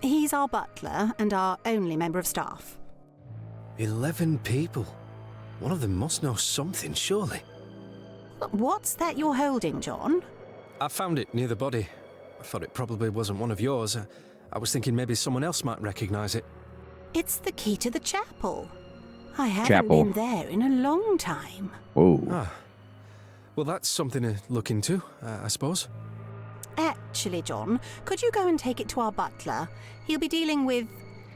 He's our butler and our only member of staff. 11 people? One of them must know something, surely. What's that you're holding, John? I found it near the body. I thought it probably wasn't one of yours. I was thinking maybe someone else might recognise it. It's the key to the chapel. I haven't been there in a long time. Oh. Ah. Well, that's something to look into, I suppose. Actually, John, could you go and take it to our butler? He'll be dealing with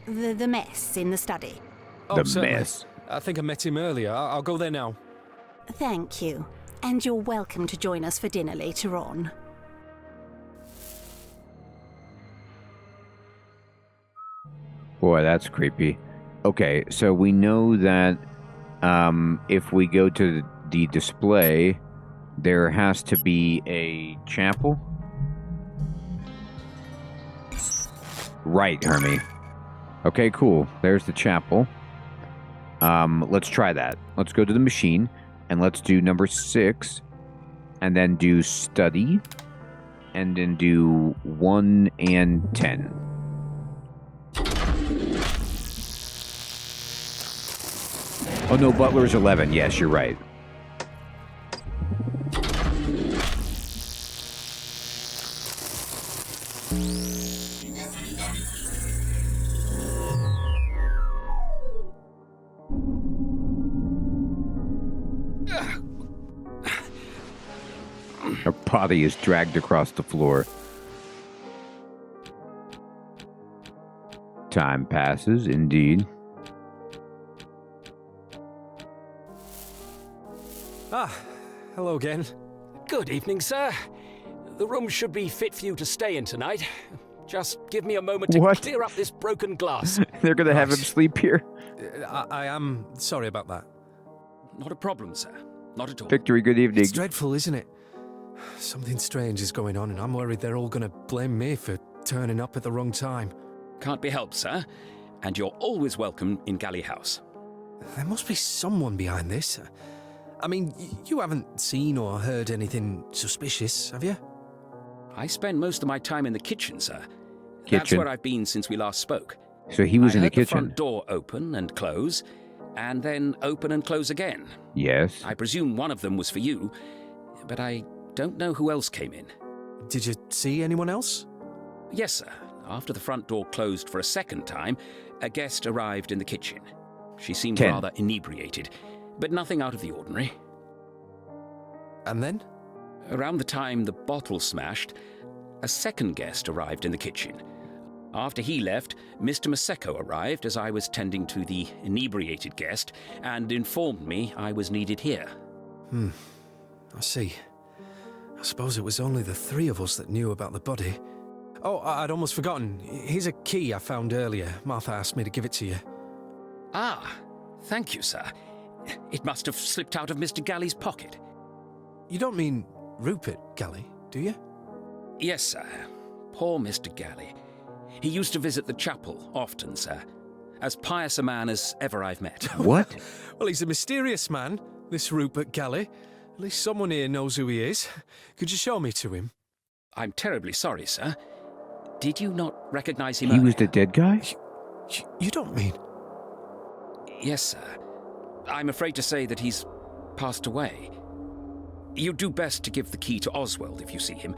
the mess in the study. Oh, The certainly. mess. I think I met him earlier. I'll go there now. Thank you. And you're welcome to join us for dinner later on. Boy, that's creepy. Okay, so we know that if we go to the display, there has to be a chapel. Right, Hermie. Okay, cool. There's the chapel. Let's try that. Let's go to the machine, and let's do number 6, and then do study, and then do 1 and 10. Oh no, Butler's 11. Yes, you're right. Her body is dragged across the floor. Time passes, indeed. Ah, hello again. Good evening, sir. The room should be fit for you to stay in tonight. Just give me a moment to clear up this broken glass. They're gonna have him sleep here. I am sorry about that. Not a problem, sir. Not at all. Victory, good evening. It's dreadful, isn't it? Something strange is going on, and I'm worried they're all gonna blame me for turning up at the wrong time. Can't be helped, sir. And you're always welcome in Galley House. There must be someone behind this. I mean, you haven't seen or heard anything suspicious, have you? I spend most of my time in the kitchen, sir. That's Kitchen. where I've been since we last spoke. So he was in the I heard the kitchen. front door open and close, and then open and close again. Yes. I presume one of them was for you, but I don't know who else came in. Did you see anyone else? Yes, sir. After the front door closed for a second time, a guest arrived in the kitchen. She seemed 10. rather inebriated, but nothing out of the ordinary. And then? Around the time the bottle smashed, a second guest arrived in the kitchen. After he left, Mr. Maseko arrived as I was tending to the inebriated guest and informed me I was needed here. I see. I suppose it was only the 3 of us that knew about the body. Oh, I'd almost forgotten. Here's a key I found earlier. Martha asked me to give it to you. Ah, thank you, sir. It must have slipped out of Mr. Galley's pocket. You don't mean Rupert Galley, do you? Yes, sir. Poor Mr. Galley. He used to visit the chapel often, sir. As pious a man as ever I've met. What? Well, he's a mysterious man, this Rupert Galley. At least someone here knows who he is. Could you show me to him? I'm terribly sorry, sir. Did you not recognize him He was earlier? the dead guy? You don't mean... Yes, sir. I'm afraid to say that he's passed away. You'd do best to give the key to Oswald if you see him.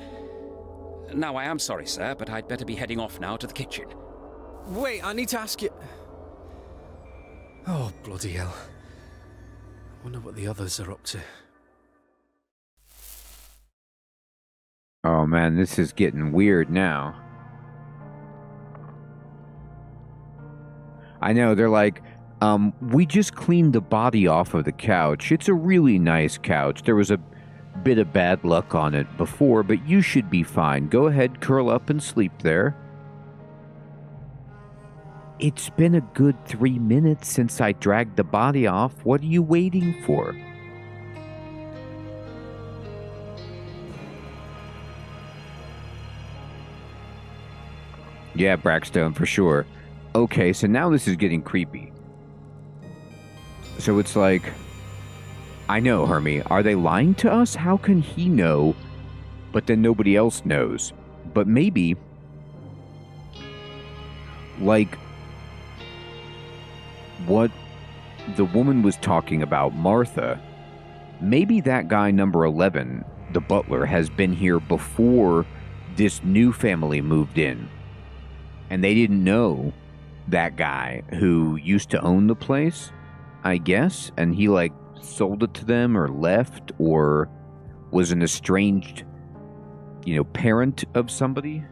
Now, I am sorry, sir, but I'd better be heading off now to the kitchen. Wait, I need to ask you... Oh, bloody hell. Wonder what the others are up to. Oh man, this is getting weird now. I know, they're like, we just cleaned the body off of the couch. It's a really nice couch. There was a bit of bad luck on it before, but you should be fine. Go ahead, curl up and sleep there. It's been a good 3 minutes since I dragged the body off. What are you waiting for? Yeah, Brackstone, for sure. Okay, so now this is getting creepy. So it's like, I know, Hermie, are they lying to us? How can he know, but then nobody else knows? But maybe, like, what the woman was talking about, Martha, maybe that guy number 11, the butler, has been here before this new family moved in. And they didn't know that guy who used to own the place, I guess, and he like sold it to them or left or was an estranged, parent of somebody.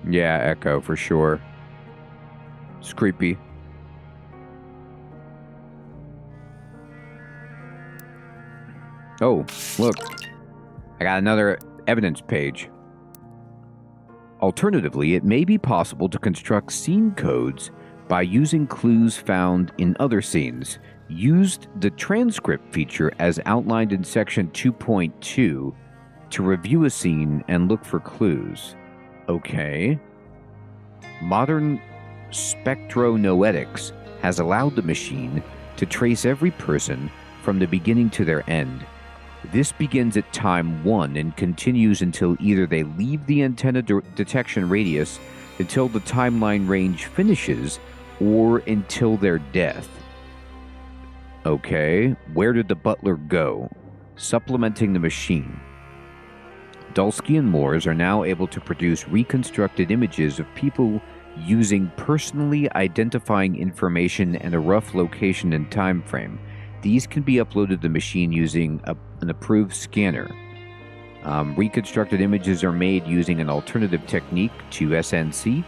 Yeah, Echo, for sure. It's creepy. Oh, look. I got another evidence page. Alternatively, it may be possible to construct scene codes by using clues found in other scenes. Used the transcript feature as outlined in section 2.2 to review a scene and look for clues. Okay. Modern spectronoetics has allowed the machine to trace every person from the beginning to their end. This begins at time 1 and continues until either they leave the antenna detection radius, until the timeline range finishes, or until their death. Okay, where did the butler go? Supplementing the machine. Dulski and Moores are now able to produce reconstructed images of people using personally identifying information and a rough location and time frame. These can be uploaded to the machine using an approved scanner. Reconstructed images are made using an alternative technique to SNC.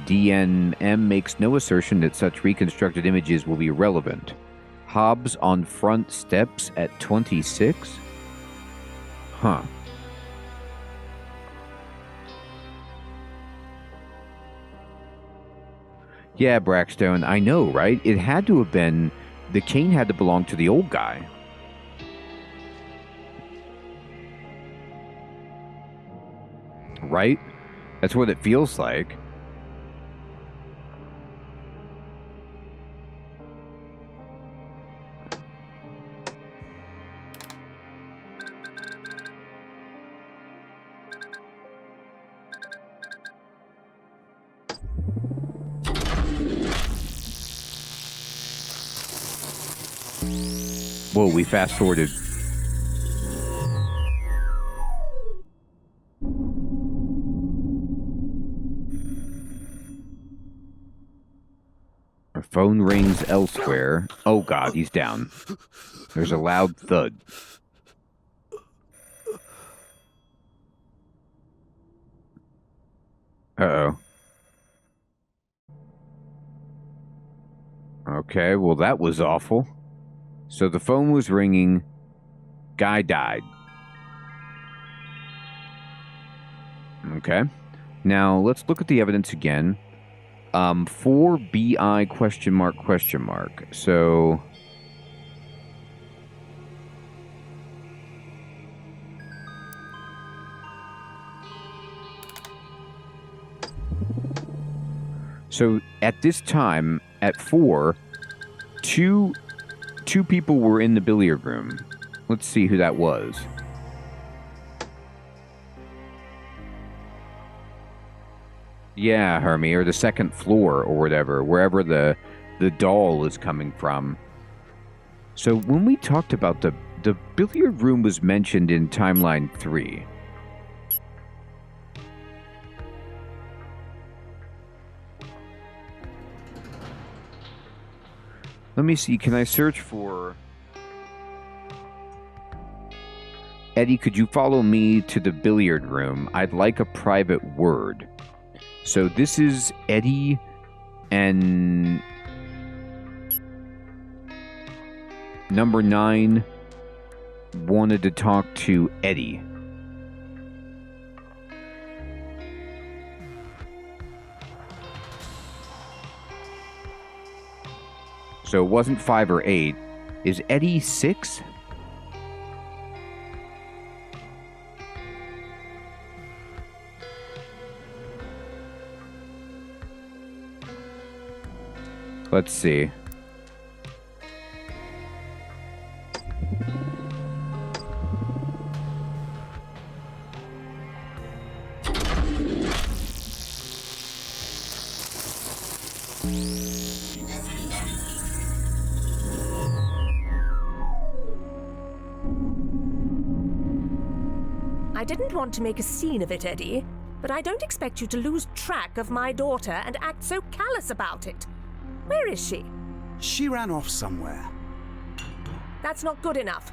DNM makes no assertion that such reconstructed images will be relevant. Hobbs on front steps at 26? Huh. Yeah, Brackstone, I know, right? It had to have been... The cane had to belong to the old guy. Right? That's what it feels like. Whoa, we fast forwarded. Our phone rings elsewhere. Oh god, he's down. There's a loud thud. Uh-oh. Okay, well that was awful. So the phone was ringing. Guy died. Okay. Now, let's look at the evidence again. 4BI question mark. So... So, at this time, at 4, two people were in the billiard room. Let's see who that was. Yeah, Hermie, or the second floor or whatever, wherever the doll is coming from. So when we talked about the The billiard room was mentioned in Timeline 3. Let me see, can I search for... Eddie, could you follow me to the billiard room? I'd like a private word. So this is Eddie and... Number 9 wanted to talk to Eddie. So it wasn't 5 or 8. Is Eddie 6? Let's see. I didn't want to make a scene of it, Eddie, but I don't expect you to lose track of my daughter and act so callous about it. Where is she? She ran off somewhere. That's not good enough.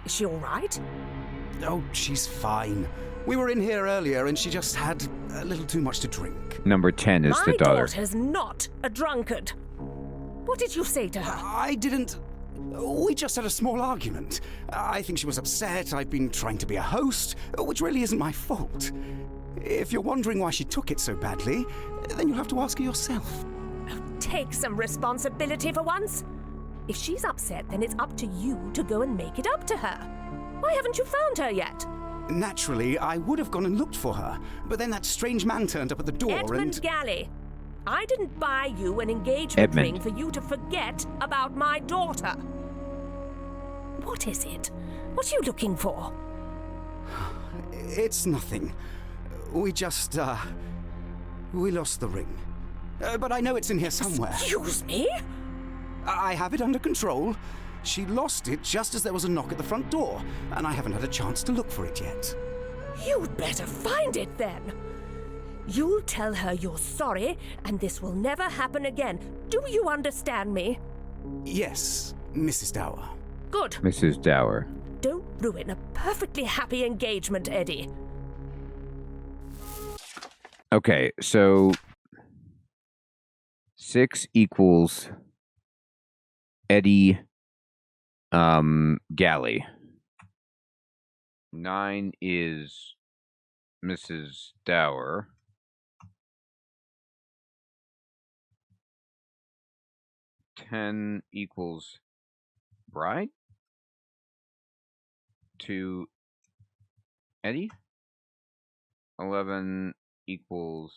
Is she all right? Oh, she's fine. We were in here earlier and she just had a little too much to drink. Number 10 is the My daughter. daughter's not a drunkard. What did you say to her? I didn't... We just had a small argument. I think she was upset. I've been trying to be a host, which really isn't my fault. If you're wondering why she took it so badly, then you'll have to ask her yourself. Oh, take some responsibility for once. If she's upset, then it's up to you to go and make it up to her. Why haven't you found her yet? Naturally, I would have gone and looked for her, but then that strange man turned up at the door Edmund Galley. I didn't buy you an engagement Edmund. ring for you to forget about my daughter. What is it? What are you looking for? It's nothing. We just, we lost the ring. But I know it's in here somewhere. Excuse me? I have it under control. She lost it just as there was a knock at the front door, and I haven't had a chance to look for it yet. You'd better find it then. You'll tell her you're sorry, and this will never happen again. Do you understand me? Yes, Mrs. Dower. Good. Mrs. Dower. Don't ruin a perfectly happy engagement, Eddie. Okay, so 6 equals Eddie Galley. 9 is Mrs. Dower. 10 equals bride to Eddie. 11 equals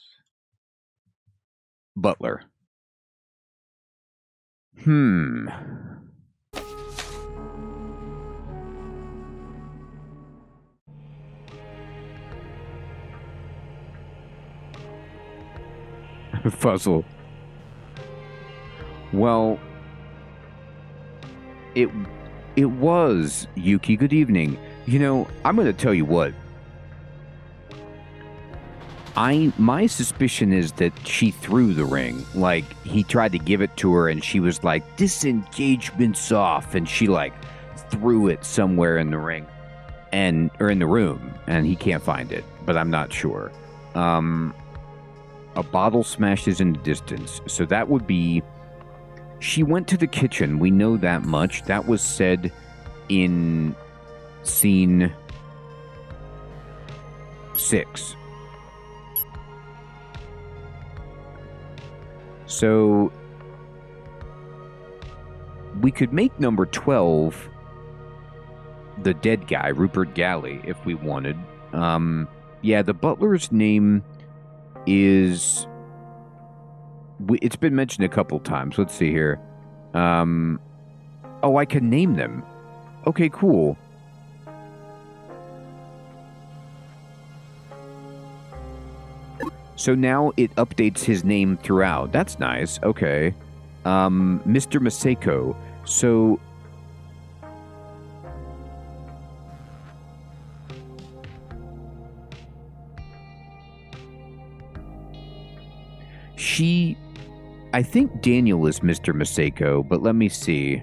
butler. Fuzzle. Well, it was Yuki. Good evening. You know, I'm going to tell you what. My suspicion is that she threw the ring. Like, he tried to give it to her and she was like, this engagement's off, and she like threw it somewhere in the ring or in the room, and he can't find it, but I'm not sure. A bottle smashes in the distance, so that would be she went to the kitchen. We know that much. That was said in scene 6. So we could make number 12 the dead guy, Rupert Galley, if we wanted. Yeah, the butler's name is... It's been mentioned a couple times. Let's see here. Oh, I can name them. Okay, cool. So now it updates his name throughout. That's nice. Okay. Mr. Maseko. So I think Daniel is Mr. Maseko, but let me see.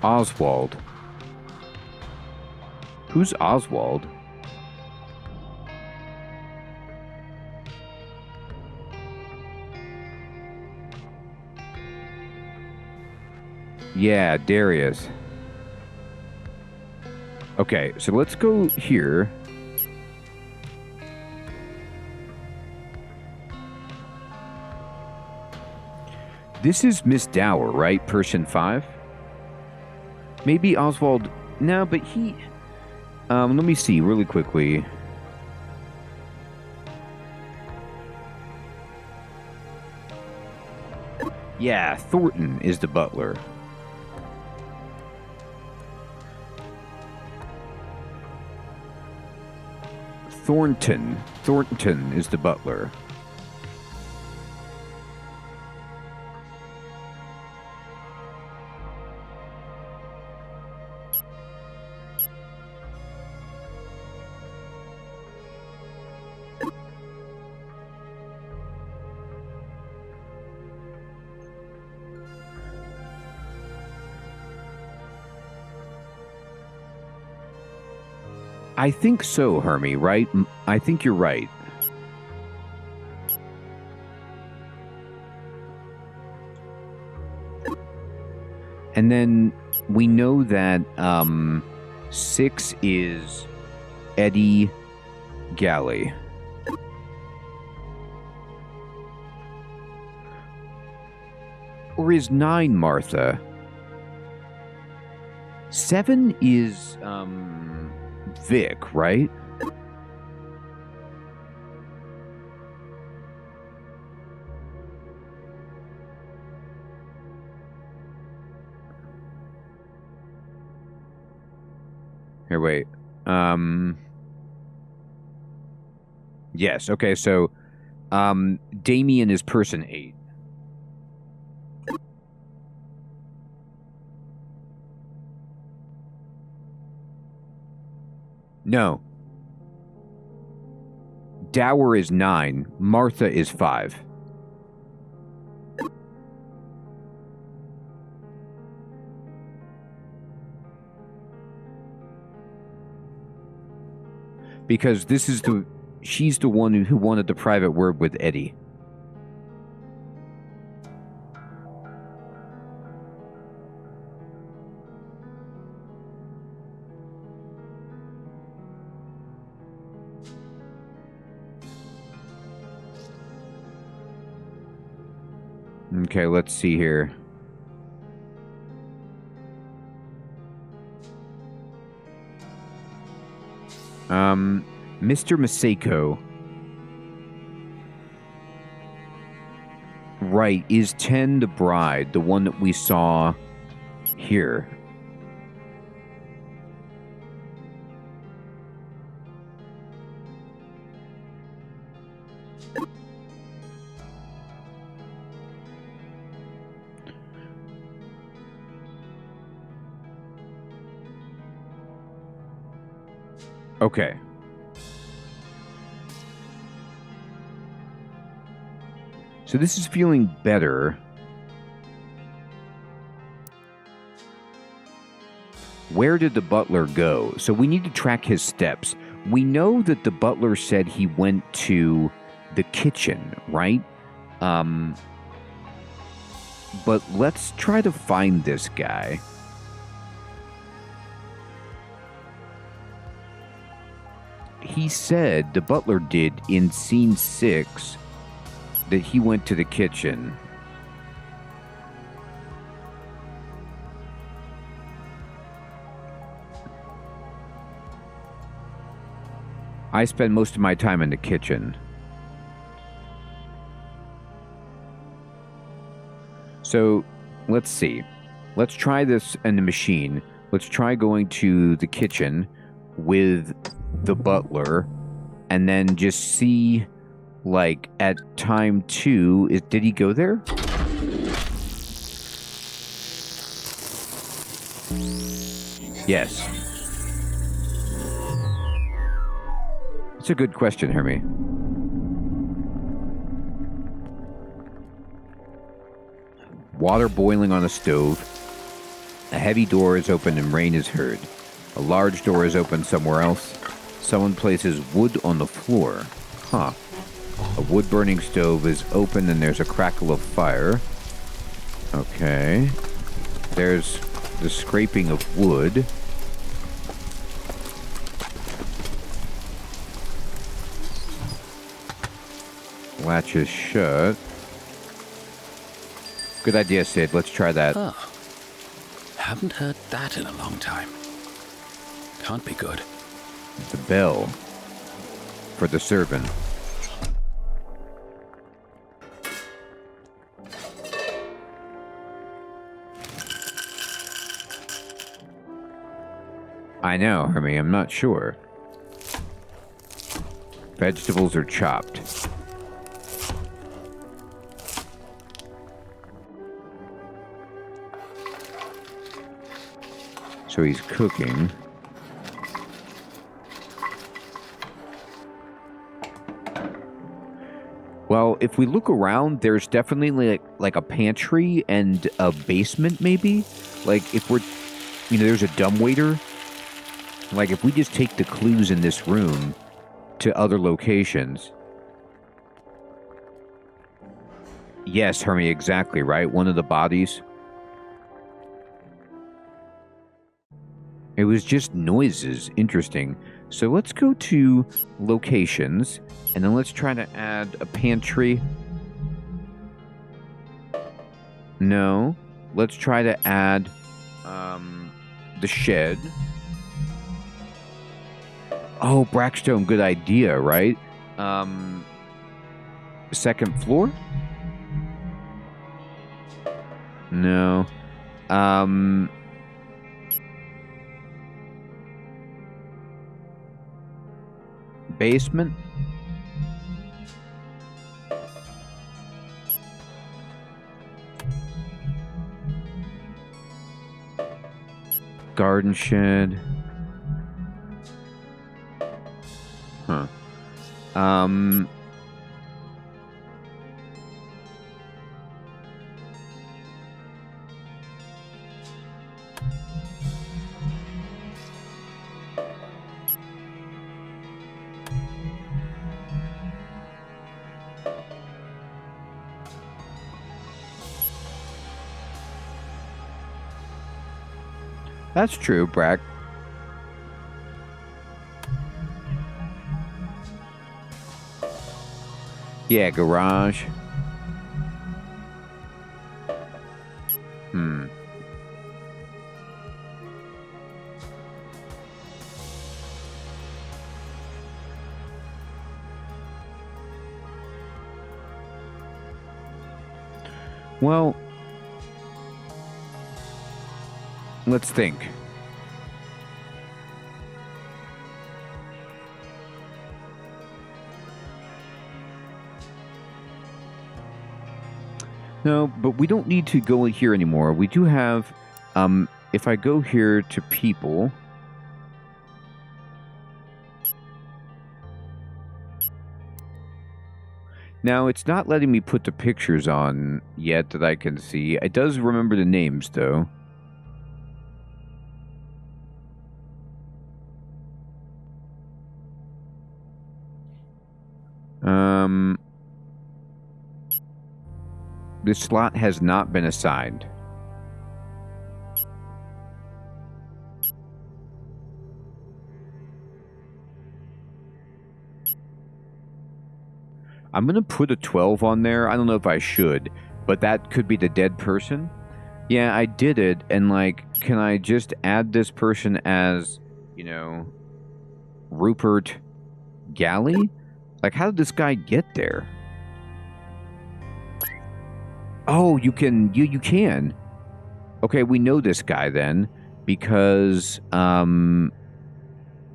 Oswald. Who's Oswald? Yeah, Darius. Okay, so let's go here. This is Miss Dower, right? Person 5? Maybe Oswald... No, but he... let me see really quickly. Yeah, Thornton is the butler. Thornton is the butler. I think so, Hermie, right? I think you're right. And then we know that 6 is Eddie Galley. Or is 9 Martha? 7 is Vic, right? Here, wait. Yes, okay, so Damien is person 8. No. Dower is 9. Martha is 5. Because this is she's the one who wanted the private word with Eddie. Okay, let's see here. Mr. Maseko. Right, is 10 the bride, the one that we saw here? Okay. So this is feeling better. Where did the butler go? So we need to track his steps. We know that the butler said he went to the kitchen, right? But let's try to find this guy. He said, the butler did, in scene 6, that he went to the kitchen. I spend most of my time in the kitchen. So, let's see. Let's try this in the machine. Let's try going to the kitchen with the butler and then just see, like, at time 2, did he go there? Yes. It's a good question, Hermie. Water boiling on a stove. A heavy door is open and rain is heard. A large door is open somewhere else. Someone places wood on the floor. Huh. A wood-burning stove is open and there's a crackle of fire. Okay. There's the scraping of wood. Latch is shut. Good idea, Sid. Let's try that. Oh. Haven't heard that in a long time. Can't be good. The bell. For the servant. I know, Hermie. I'm not sure. Vegetables are chopped. So he's cooking. Well, if we look around, there's definitely like a pantry and a basement, maybe. Like if we're, there's a dumbwaiter. Like if we just take the clues in this room to other locations. Yes, Hermie, exactly right. One of the bodies. It was just noises. Interesting. So let's go to locations, and then let's try to add a pantry. No. Let's try to add the shed. Oh, Brackstone, good idea, right? Second floor? No. Basement? Garden shed. Huh. That's true, Brack. Yeah, garage. Well, let's think. No, but we don't need to go in here anymore. We do have, if I go here to people, now it's not letting me put the pictures on yet that I can see. It does remember the names though. This slot has not been assigned. I'm going to put a 12 on there. I don't know if I should, but that could be the dead person. Yeah, I did it, and like, can I just add this person as, Rupert Galley? Like, how did this guy get there? Oh, you can. You can. Okay, we know this guy then, because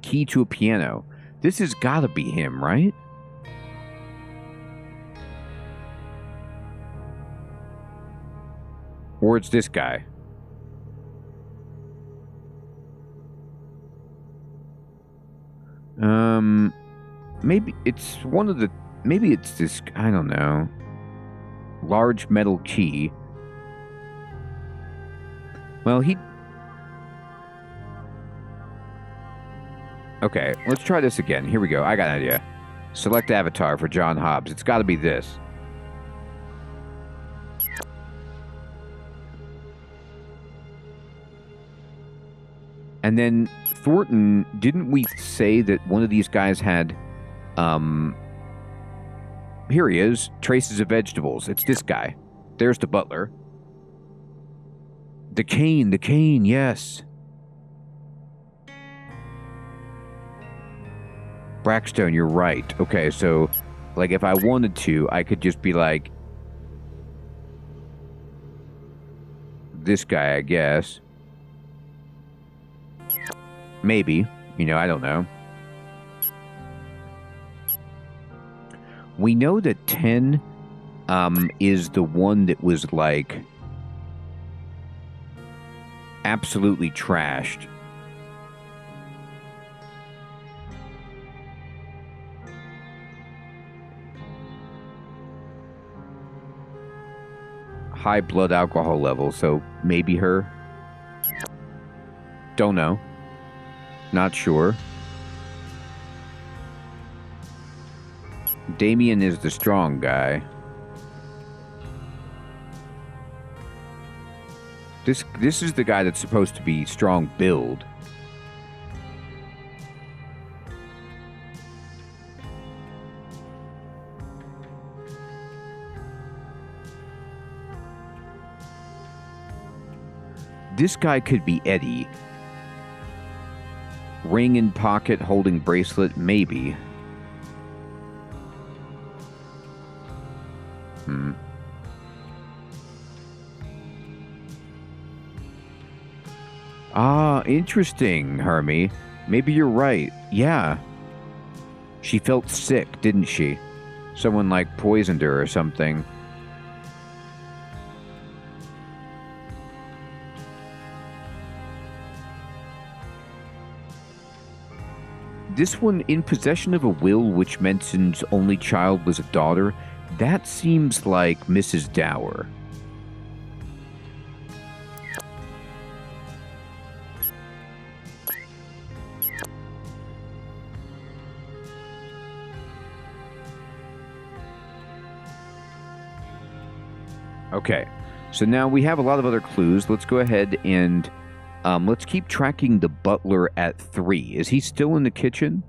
key to a piano. This has got to be him, right? Or it's this guy. Maybe it's one of the... Maybe it's this... I don't know. Large metal key. Well, he... Okay, let's try this again. Here we go. I got an idea. Select avatar for John Hobbs. It's got to be this. And then, Thornton, didn't we say that one of these guys had, here he is, traces of vegetables. It's this guy. There's the butler. The cane, yes. Brackstone, you're right. Okay, so, like, if I wanted to, I could just be like, this guy, I guess. Maybe. You know, I don't know. We know that 10 is the one that was, like, absolutely trashed. High blood alcohol level, so maybe her. Don't know. Not sure. Damien is the strong guy. This is the guy that's supposed to be strong build. This guy could be Eddie. Ring in pocket, holding bracelet, maybe. Ah, interesting, Hermie. Maybe you're right. Yeah. She felt sick, didn't she? Someone, like, poisoned her or something. This one, in possession of a will which mentions only child was a daughter, that seems like Mrs. Dower. Okay, so now we have a lot of other clues. Let's go ahead and let's keep tracking the butler at 3. Is he still in the kitchen?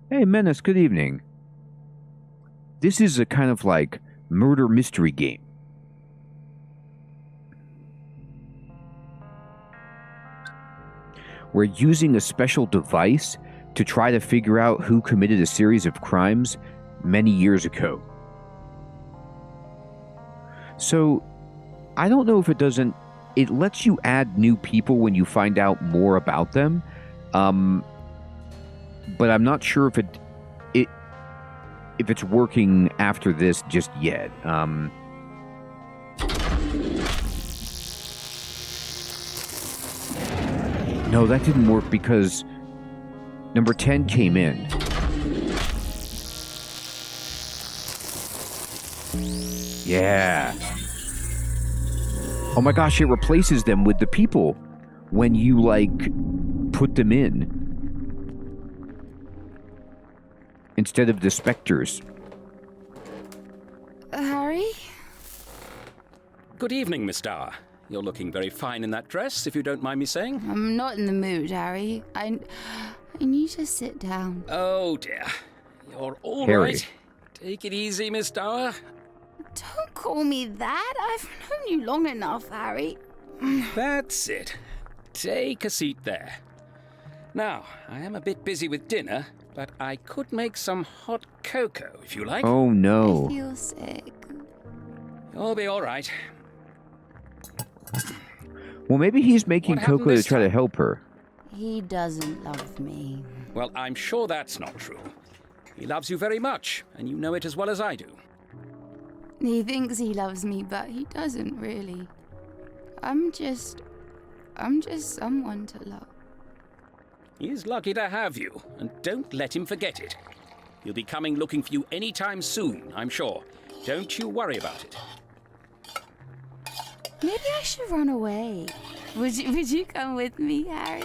Hey, Menace, good evening. This is a kind of like murder mystery game. We're using a special device to try to figure out who committed a series of crimes many years ago. So, I don't know if it doesn't... It lets you add new people when you find out more about them. But I'm not sure if it's working after this just yet. No, that didn't work because number 10 came in. Yeah. Oh my gosh, it replaces them with the people when you, like, put them in. Instead of the specters. Harry? Good evening, Miss Dower. You're looking very fine in that dress, if you don't mind me saying. I'm not in the mood, Harry. I need to sit down. Oh, dear. You're all Harry. right. Take it easy, Miss Dower. Don't call me that. I've known you long enough, Harry. That's it. Take a seat there. Now, I am a bit busy with dinner, but I could make some hot cocoa, if you like. Oh, no. I feel sick. You'll be all right. Well, maybe he's making What happened cocoa to this try to time? help her. He doesn't love me. Well, I'm sure that's not true. He loves you very much, and you know it as well as I do. He thinks he loves me, but he doesn't really. I'm just someone to love. He's lucky to have you, and don't let him forget it. He'll be coming looking for you any time soon, I'm sure. Don't you worry about it. Maybe I should run away. Would you come with me, Harry?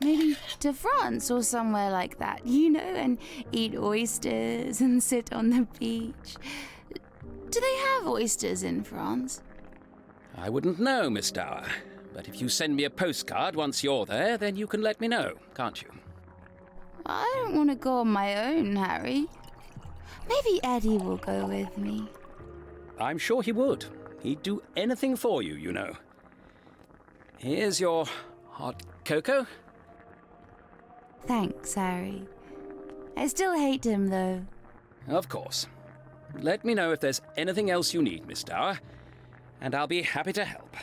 Maybe to France or somewhere like that, and eat oysters and sit on the beach. Do they have oysters in France? I wouldn't know, Miss Dower. But if you send me a postcard once you're there, then you can let me know, can't you? I don't want to go on my own, Harry. Maybe Eddie will go with me. I'm sure he would. He'd do anything for you, you know. Here's your hot cocoa. Thanks, Harry. I still hate him, though. Of course. Let me know if there's anything else you need, Miss Dower, and I'll be happy to help.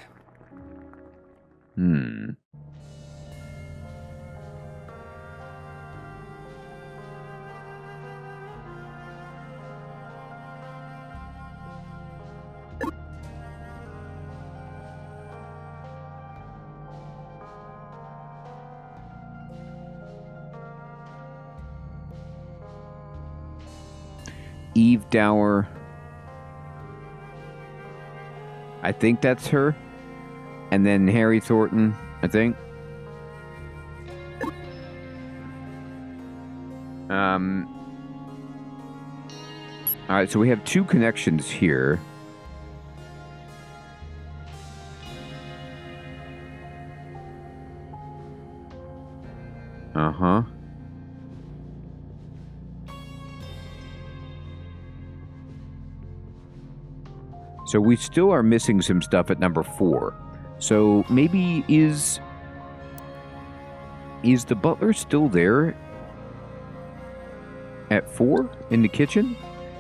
Eve Dower. I think that's her. And then Harry Thornton, I think. Alright, so we have two connections here. Uh-huh. So we still are missing some stuff at number 4. So maybe is the butler still there at 4 in the kitchen?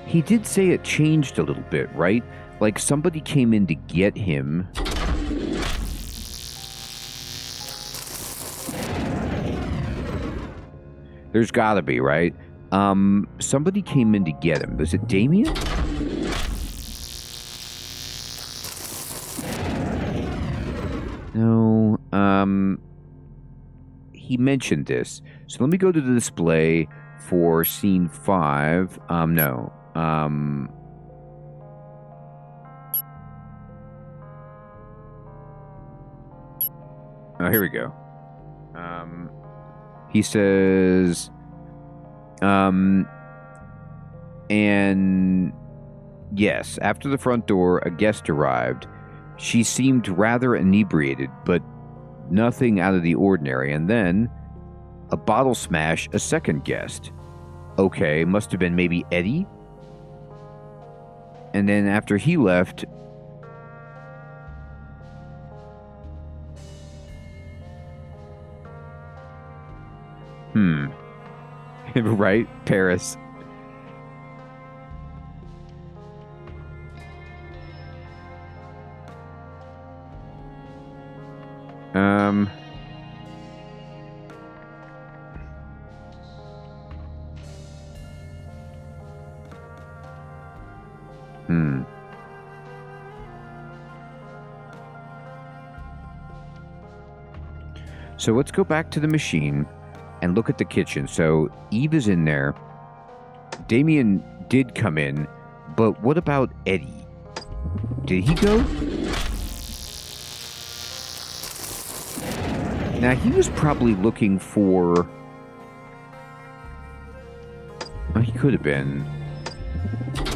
He did say it changed a little bit, right? Like somebody came in to get him. There's gotta be, right? Somebody came in to get him. Was it Damien? No, he mentioned this. So let me go to the display for scene 5. No. Oh, here we go. He says, and yes, after the front door, a guest arrived. She seemed rather inebriated, but nothing out of the ordinary. And then, a bottle smash, a second guest. Okay, must have been maybe Eddie? And then after he left... Right? Paris. So let's go back to the machine and look at the kitchen. So Eve is in there. Damien did come in, but what about Eddie? Did he go? Now, he was probably looking for... Oh, he could have been.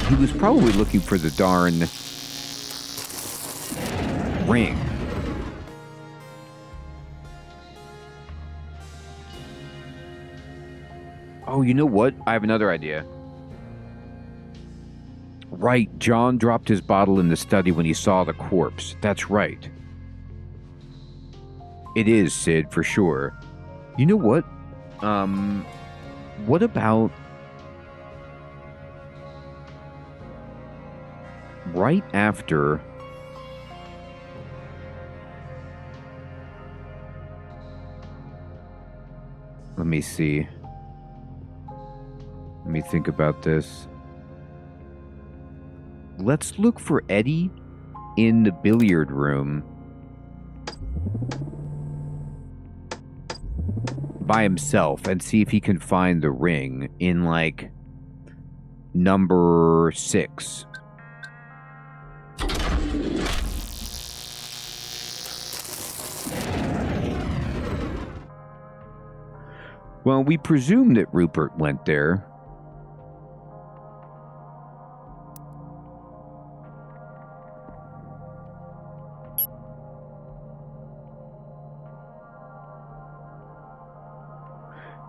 He was probably looking for the darn ring. Oh, you know what? I have another idea. Right, John dropped his bottle in the study when he saw the corpse. That's right. It is, Sid, for sure. You know what? What about... right after... Let me see. Let me think about this. let's look for Eddie in the billiard room by himself and see if he can find the ring in, like, number 6. Well, we presume that Rupert went there.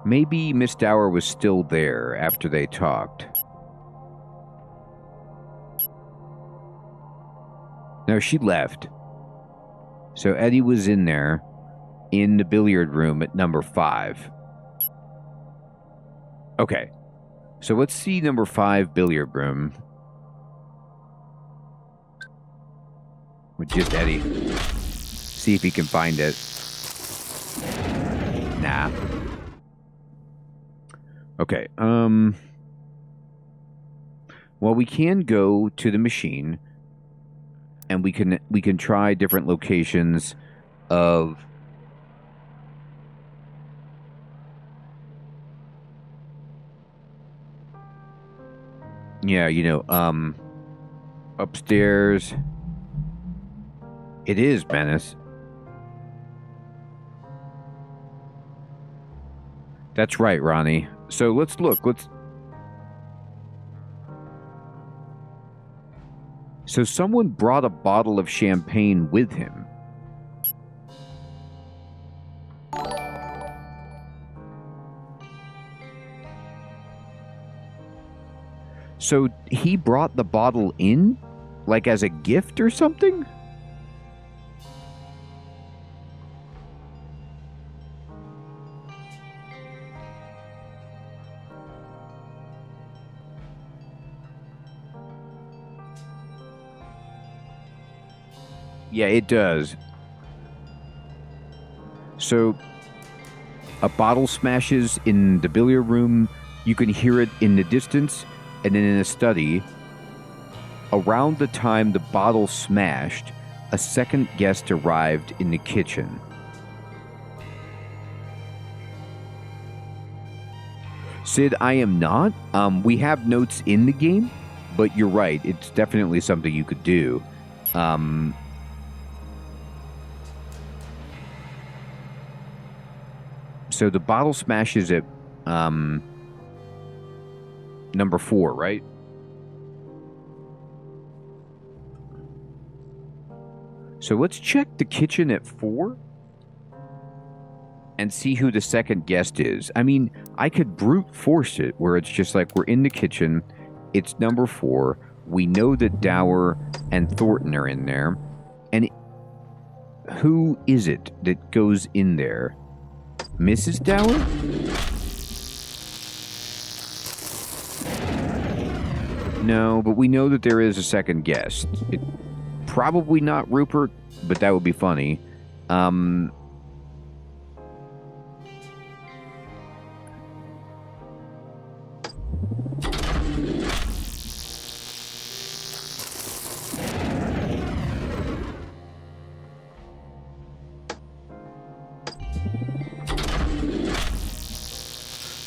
Maybe Miss Dower was still there after they talked. No, she left. So Eddie was in there, in the billiard room at number 5. Okay. So let's see number 5 billiard room. With just Eddie. See if he can find it. Nah. Okay, well, we can go to the machine, and we can try different locations of yeah, you know, upstairs. It is Menace. That's right, Ronnie. So let's look. So someone brought a bottle of champagne with him. So he brought the bottle in? Like as a gift or something? Yeah, it does. So, a bottle smashes in the billiard room. You can hear it in the distance. And then in a study, around the time the bottle smashed, a second guest arrived in the kitchen. Sid, I am not. We have notes in the game, but you're right. It's definitely something you could do. So the bottle smashes at number 4, right? So let's check the kitchen at 4 and see who the second guest is. I mean, I could brute force it where it's just like we're in the kitchen, it's number 4, we know that Dower and Thornton are in there, and who is it that goes in there? Mrs. Dower? No, but we know that there is a second guest. Probably not Rupert, but that would be funny.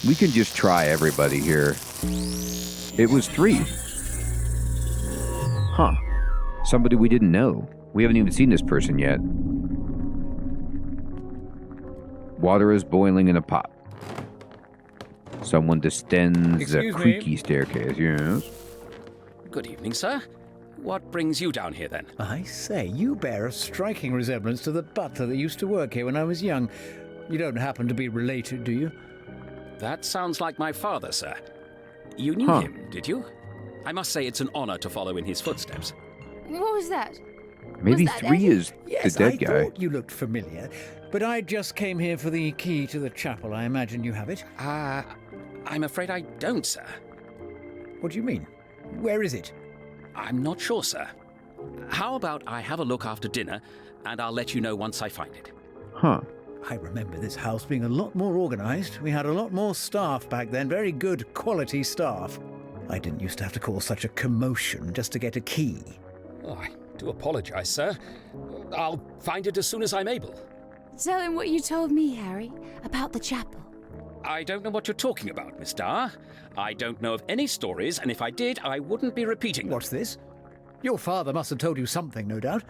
We can just try everybody here. It was 3. Huh. Somebody we didn't know. We haven't even seen this person yet. Water is boiling in a pot. Someone descends a creaky staircase. Yes. Good evening, sir. What brings you down here, then? I say, you bear a striking resemblance to the butler that used to work here when I was young. You don't happen to be related, do you? That sounds like my father, sir. You knew him, did you? I must say it's an honor to follow in his footsteps. What was that? Maybe Was that 3 Eddie? is Yes, the dead I guy. thought you looked familiar, but I just came here for the key to the chapel. I imagine you have it. I'm afraid I don't, sir. What do you mean? Where is it? I'm not sure, sir. How about I have a look after dinner, and I'll let you know once I find it. Huh. I remember this house being a lot more organized. We had a lot more staff back then, very good quality staff. I didn't used to have to cause such a commotion just to get a key. Oh, I do apologise, sir. I'll find it as soon as I'm able. Tell him what you told me, Harry, about the chapel. I don't know what you're talking about, Miss Starr. I don't know of any stories, and if I did, I wouldn't be repeating them. What's this? Your father must have told you something, no doubt.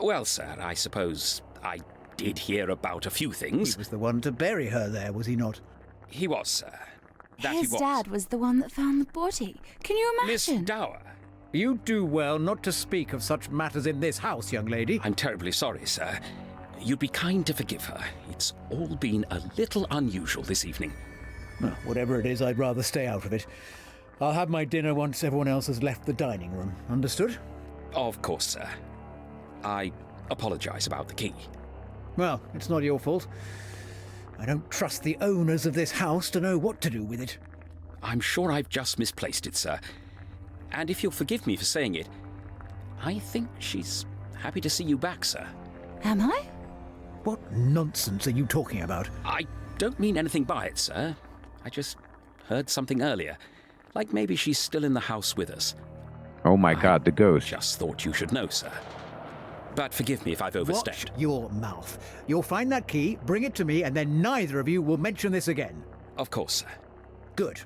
Well, sir, I suppose I did hear about a few things. He was the one to bury her there, was he not? He was, sir. That His he was. dad was the one that found the body. Can you Miss imagine? Dower. You do well not to speak of such matters in this house, young lady. I'm terribly sorry, sir. You'd be kind to forgive her. It's all been a little unusual this evening. Well, whatever it is, I'd rather stay out of it. I'll have my dinner once everyone else has left the dining room. Understood? Of course, sir. I apologise about the key. Well, it's not your fault. I don't trust the owners of this house to know what to do with it. I'm sure I've just misplaced it, sir. And if you'll forgive me for saying it, I think she's happy to see you back, sir. Am I? What nonsense are you talking about? I don't mean anything by it, sir. I just heard something earlier. Like maybe she's still in the house with us. Oh my God, the ghost. Just thought you should know, sir. But forgive me if I've overstayed. Watch your mouth. You'll find that key, bring it to me, and then neither of you will mention this again. Of course, sir. Good.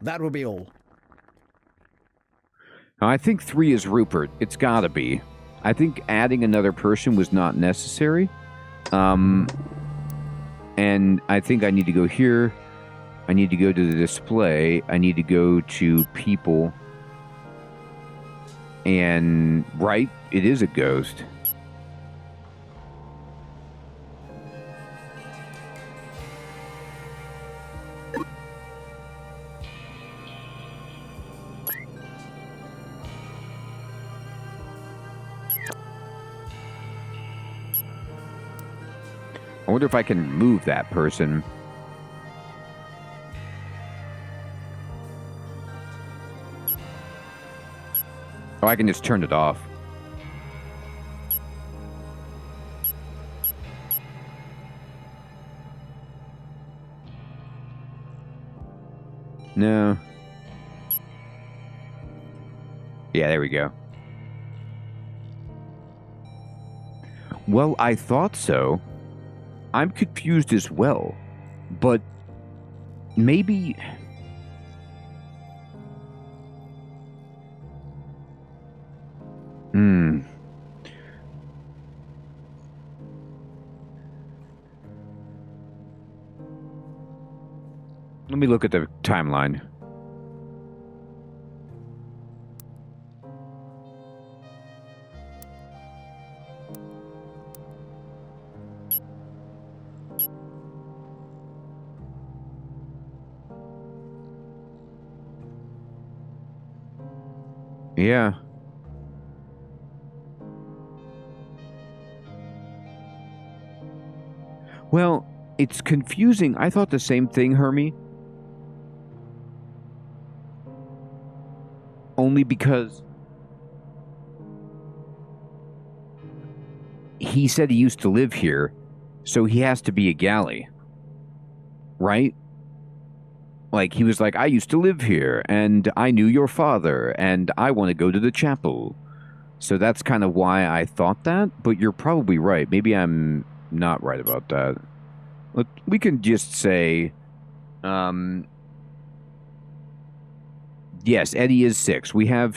That will be all. Now, I think 3 is Rupert. It's gotta be. I think adding another person was not necessary. And I think I need to go here. I need to go to the display. I need to go to people. And, right, it is a ghost. I wonder if I can remove that person. Oh, I can just turn it off. No. Yeah, there we go. Well, I thought so. I'm confused as well. But maybe... Let me look at the timeline. Yeah. Well, it's confusing. I thought the same thing, Hermie. Only because he said he used to live here, so he has to be a Galley. Right? Like, he was like, I used to live here, and I knew your father, and I want to go to the chapel. So that's kind of why I thought that, but you're probably right. Maybe I'm not right about that. Look, we can just say, yes, Eddie is 6. We have,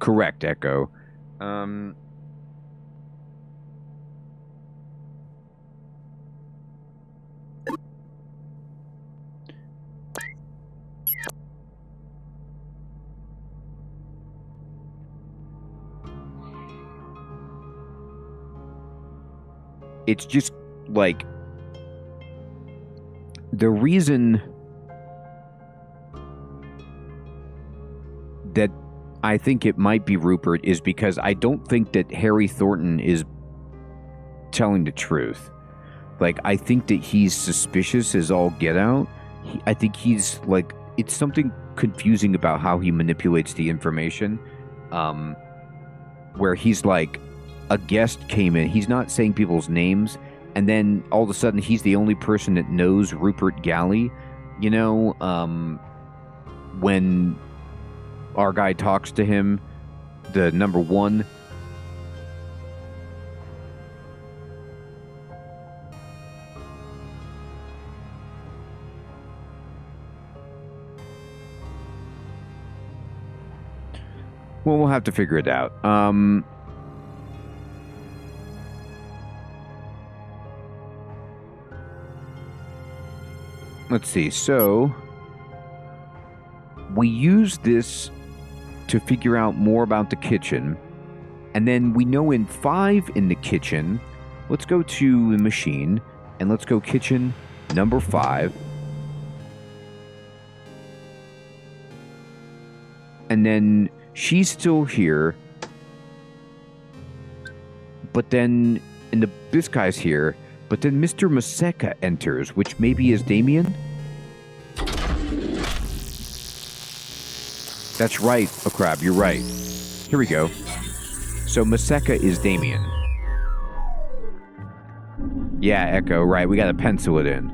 correct, Echo. It's just, like, the reason that I think it might be Rupert is because I don't think that Harry Thornton is telling the truth. Like, I think that he's suspicious as all get out. I think he's, like, it's something confusing about how he manipulates the information. Where he's like, a guest came in, he's not saying people's names, and then all of a sudden he's the only person that knows Rupert Galley. You know, when our guy talks to him, the number 1. Well, we'll have to figure it out. Let's see. So we use this to figure out more about the kitchen. And then we know in 5 in the kitchen, let's go to the machine and let's go kitchen number 5. And then she's still here. But then this guy's here. But then Mr. Maseka enters, which maybe is Damien? That's right, oh crap, you're right. Here we go. So Maseka is Damien. Yeah, Echo, right, we gotta pencil it in.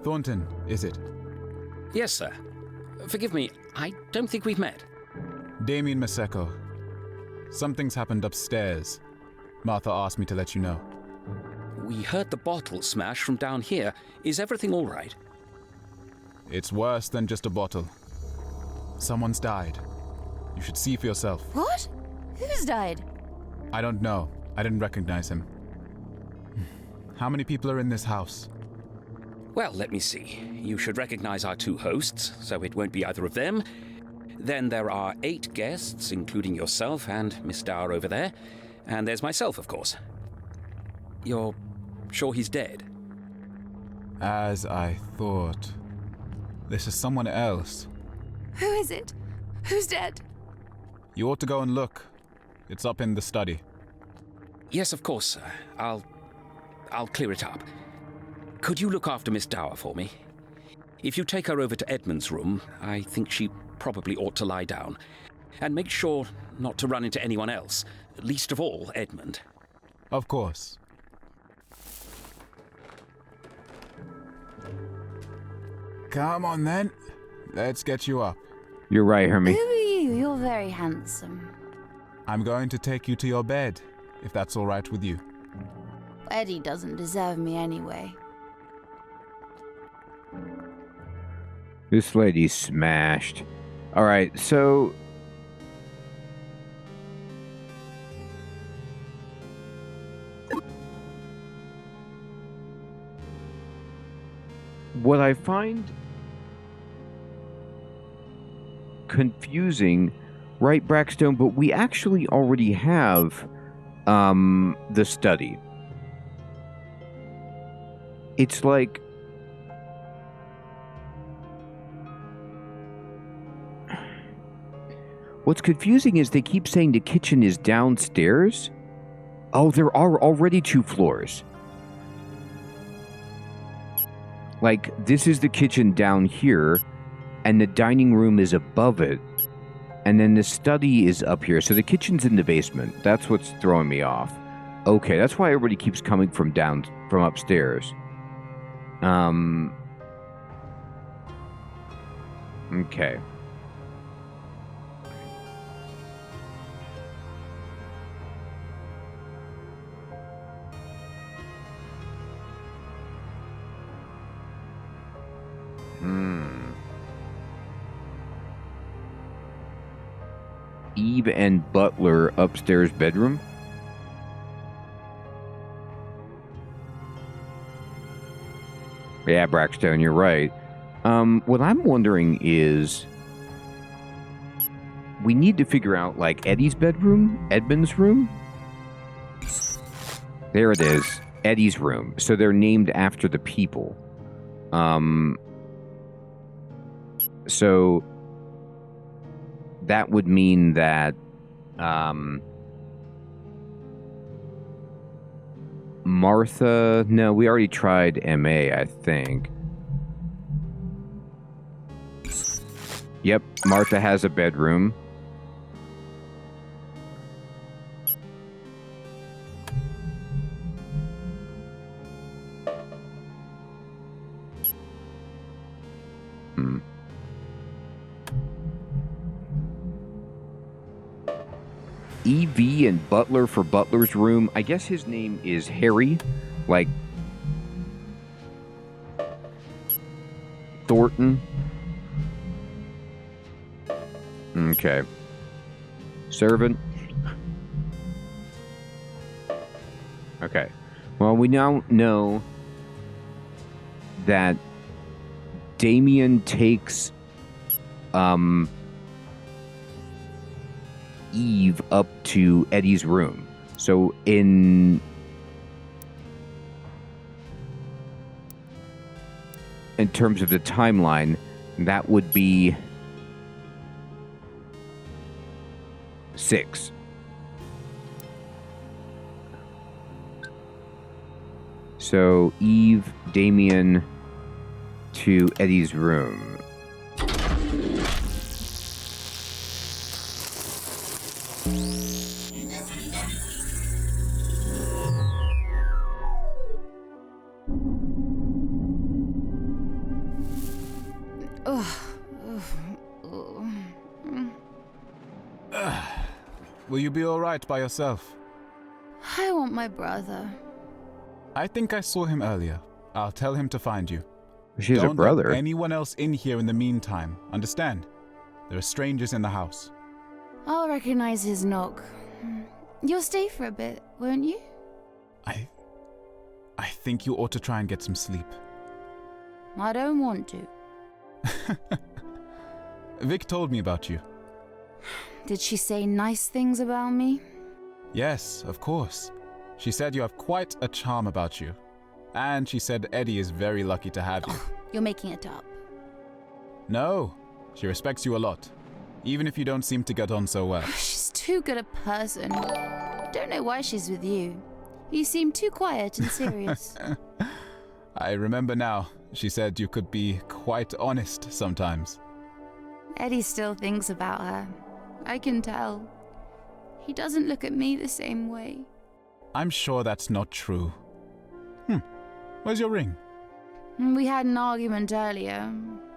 Thornton, is it? Yes, sir. Forgive me, I don't think we've met. Damien Maseko. Something's happened upstairs. Martha asked me to let you know. We heard the bottle smash from down here. Is everything all right? It's worse than just a bottle. Someone's died. You should see for yourself. What? Who's died? I don't know. I didn't recognize him. How many people are in this house? Well, let me see. You should recognize our 2 hosts, so it won't be either of them. Then there are 8 guests, including yourself and Miss Dower over there. And there's myself, of course. You're sure he's dead? As I thought. This is someone else. Who is it? Who's dead? You ought to go and look. It's up in the study. Yes, of course, sir. I'll clear it up. Could you look after Miss Dower for me? If you take her over to Edmund's room, I think she probably ought to lie down. And make sure not to run into anyone else, least of all Edmund. Of course. Come on then. Let's get you up. You're right, Hermie. Who are you? You're very handsome. I'm going to take you to your bed, if that's all right with you. Eddie doesn't deserve me anyway. This lady's smashed. Alright, so... what I find confusing, right, Brackstone, but we actually already have the study. It's like... what's confusing is they keep saying the kitchen is downstairs. Oh, there are already 2 floors. Like, this is the kitchen down here, and the dining room is above it, and then the study is up here. So the kitchen's in the basement. That's what's throwing me off. Okay, that's why everybody keeps coming from upstairs. Okay. Eve and Butler upstairs bedroom. Yeah, Brackstone, you're right. What I'm wondering is, we need to figure out, like, Eddie's bedroom, Edmund's room. There it is, Eddie's room. So they're named after the people. So that would mean that Martha... no, we already tried MA, I think. Yep, Martha has a bedroom. EV and butler for butler's room. I guess his name is Harry, like Thornton. Okay. Servant. Okay. Well, we now know that Damien takes Eve up to Eddie's room. So in terms of the timeline, that would be 6. So Eve, Damien to Eddie's room. Will you be alright by yourself? I want my brother. I think I saw him earlier. I'll tell him to find you. She's a brother. Don't let anyone else in here in the meantime. Understand? There are strangers in the house. I'll recognize his knock. You'll stay for a bit, won't you? I think you ought to try and get some sleep. I don't want to. Vic told me about you. Did she say nice things about me? Yes, of course. She said you have quite a charm about you. And she said Eddie is very lucky to have you. You're making it up. No, she respects you a lot. Even if you don't seem to get on so well. She's too good a person. I don't know why she's with you. You seem too quiet and serious. I remember now. She said you could be quite honest sometimes. Eddie still thinks about her. I can tell. He doesn't look at me the same way. I'm sure that's not true. Where's your ring? We had an argument earlier.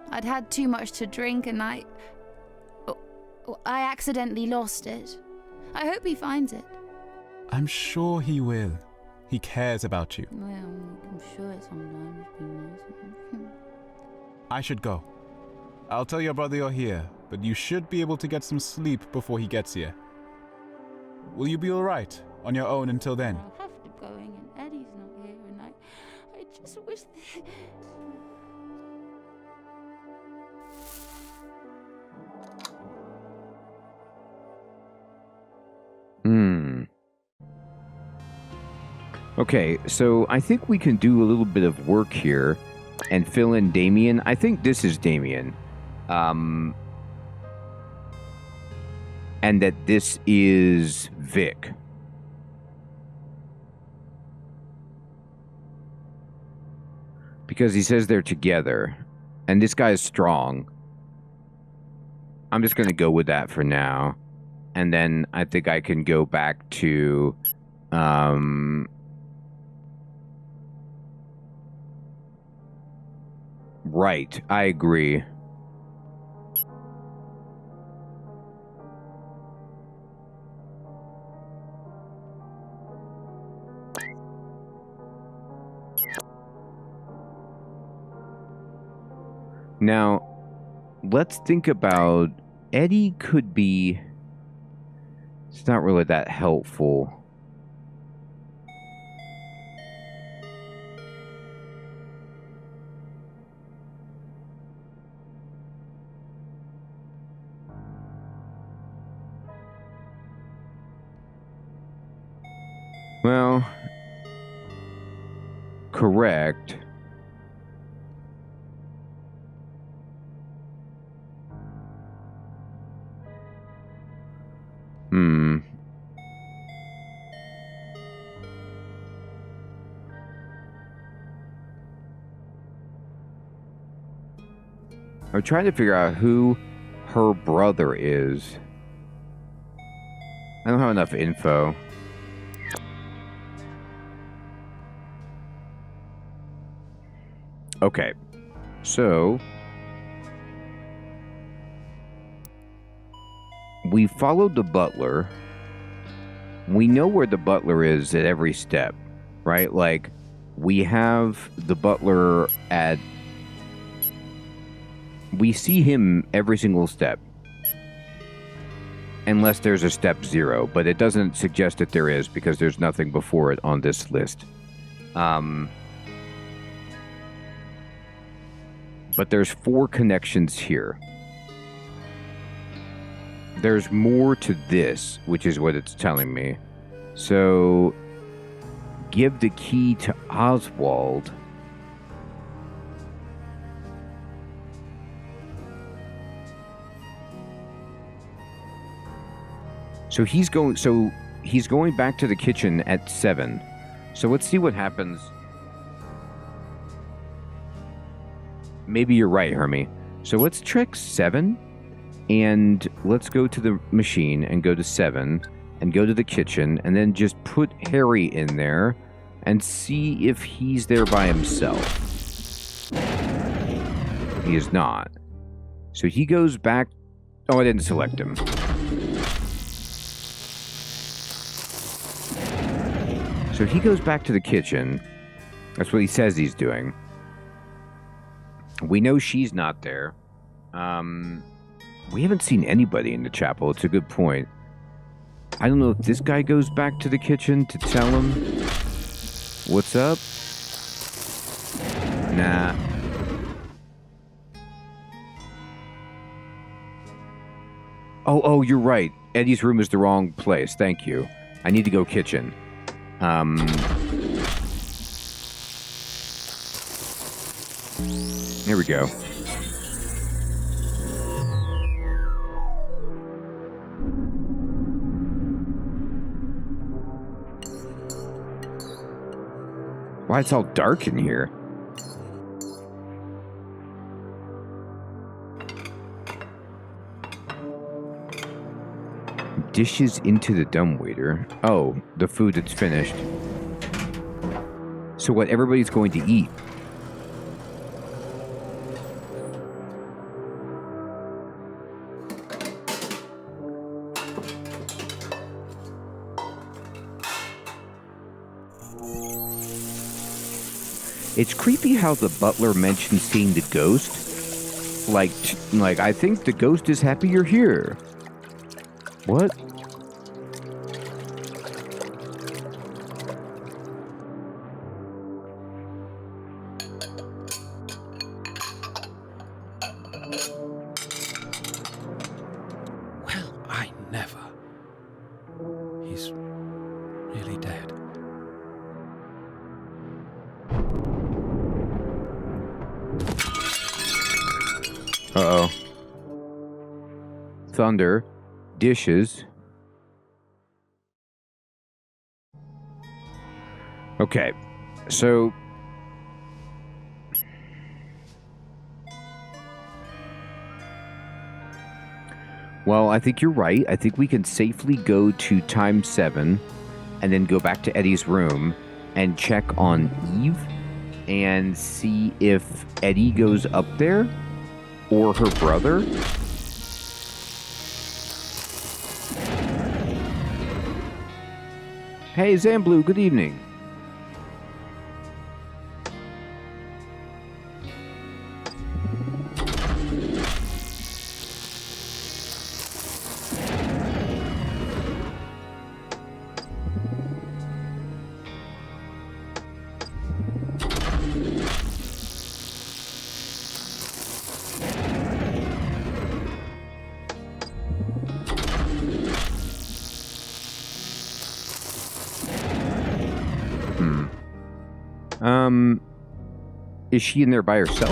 I'd had too much to drink and I accidentally lost it. I hope he finds it. I'm sure he will. He cares about you. Well, I'm sure sometimes be nice. I should go. I'll tell your brother you're here, but you should be able to get some sleep before he gets here. Will you be alright on your own until then? I'll have to go and Eddie's not here and I just wish that... Okay, so I think we can do a little bit of work here and fill in Damien. I think this is Damien. And that this is Vic. Because he says they're together. And this guy is strong. I'm just going to go with that for now. And then I think I can go back to... Right, I agree. Now, let's think about... Eddie could be... It's not really that helpful. Well, correct. I'm trying to figure out who her brother is. I don't have enough info. Okay, so we followed the butler we know where the butler is at every step, right? Like, we have the butler at... We see him every single step. Unless there's a step 0, but it doesn't suggest that there is because there's nothing before it on this list. But there's 4 connections here. There's more to this, which is what it's telling me. So, give the key to Oswald. So he's going back to the kitchen at 7. So let's see what happens. Maybe you're right, Hermie. So let's check 7. And let's go to the machine and go to 7 and go to the kitchen and then just put Harry in there and see if he's there by himself. He is not. So he goes back. Oh, I didn't select him. So he goes back to the kitchen. That's what he says he's doing. We know she's not there. We haven't seen anybody in the chapel. It's a good point. I don't know if this guy goes back to the kitchen to tell him what's up. Nah. Oh, you're right. Eddie's room is the wrong place. Thank you. I need to go kitchen. Here we go. Why it's all dark in here? Dishes into the dumbwaiter. Oh, the food that's finished. So what everybody's going to eat? It's creepy how the butler mentioned seeing the ghost. Like, I think the ghost is happy you're here. What? Well, I never. He's really dead. Uh-oh. Thunder. Dishes. Okay. So... Well, I think you're right. I think we can safely go to time 7 and then go back to Eddie's room and check on Eve and see if Eddie goes up there or her brother. Hey, Zamblu, good evening. Is she in there by herself?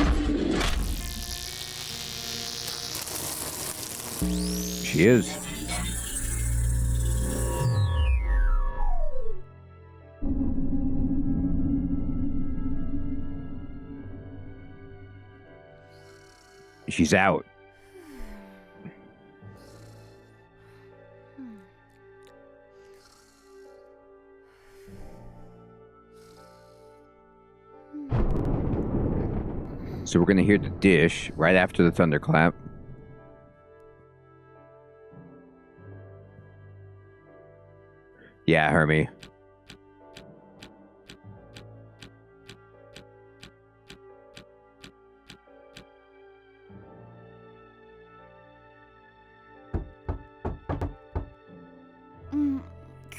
She is. She's out. So we're going to hear the dish right after the thunderclap. Yeah, Hermie.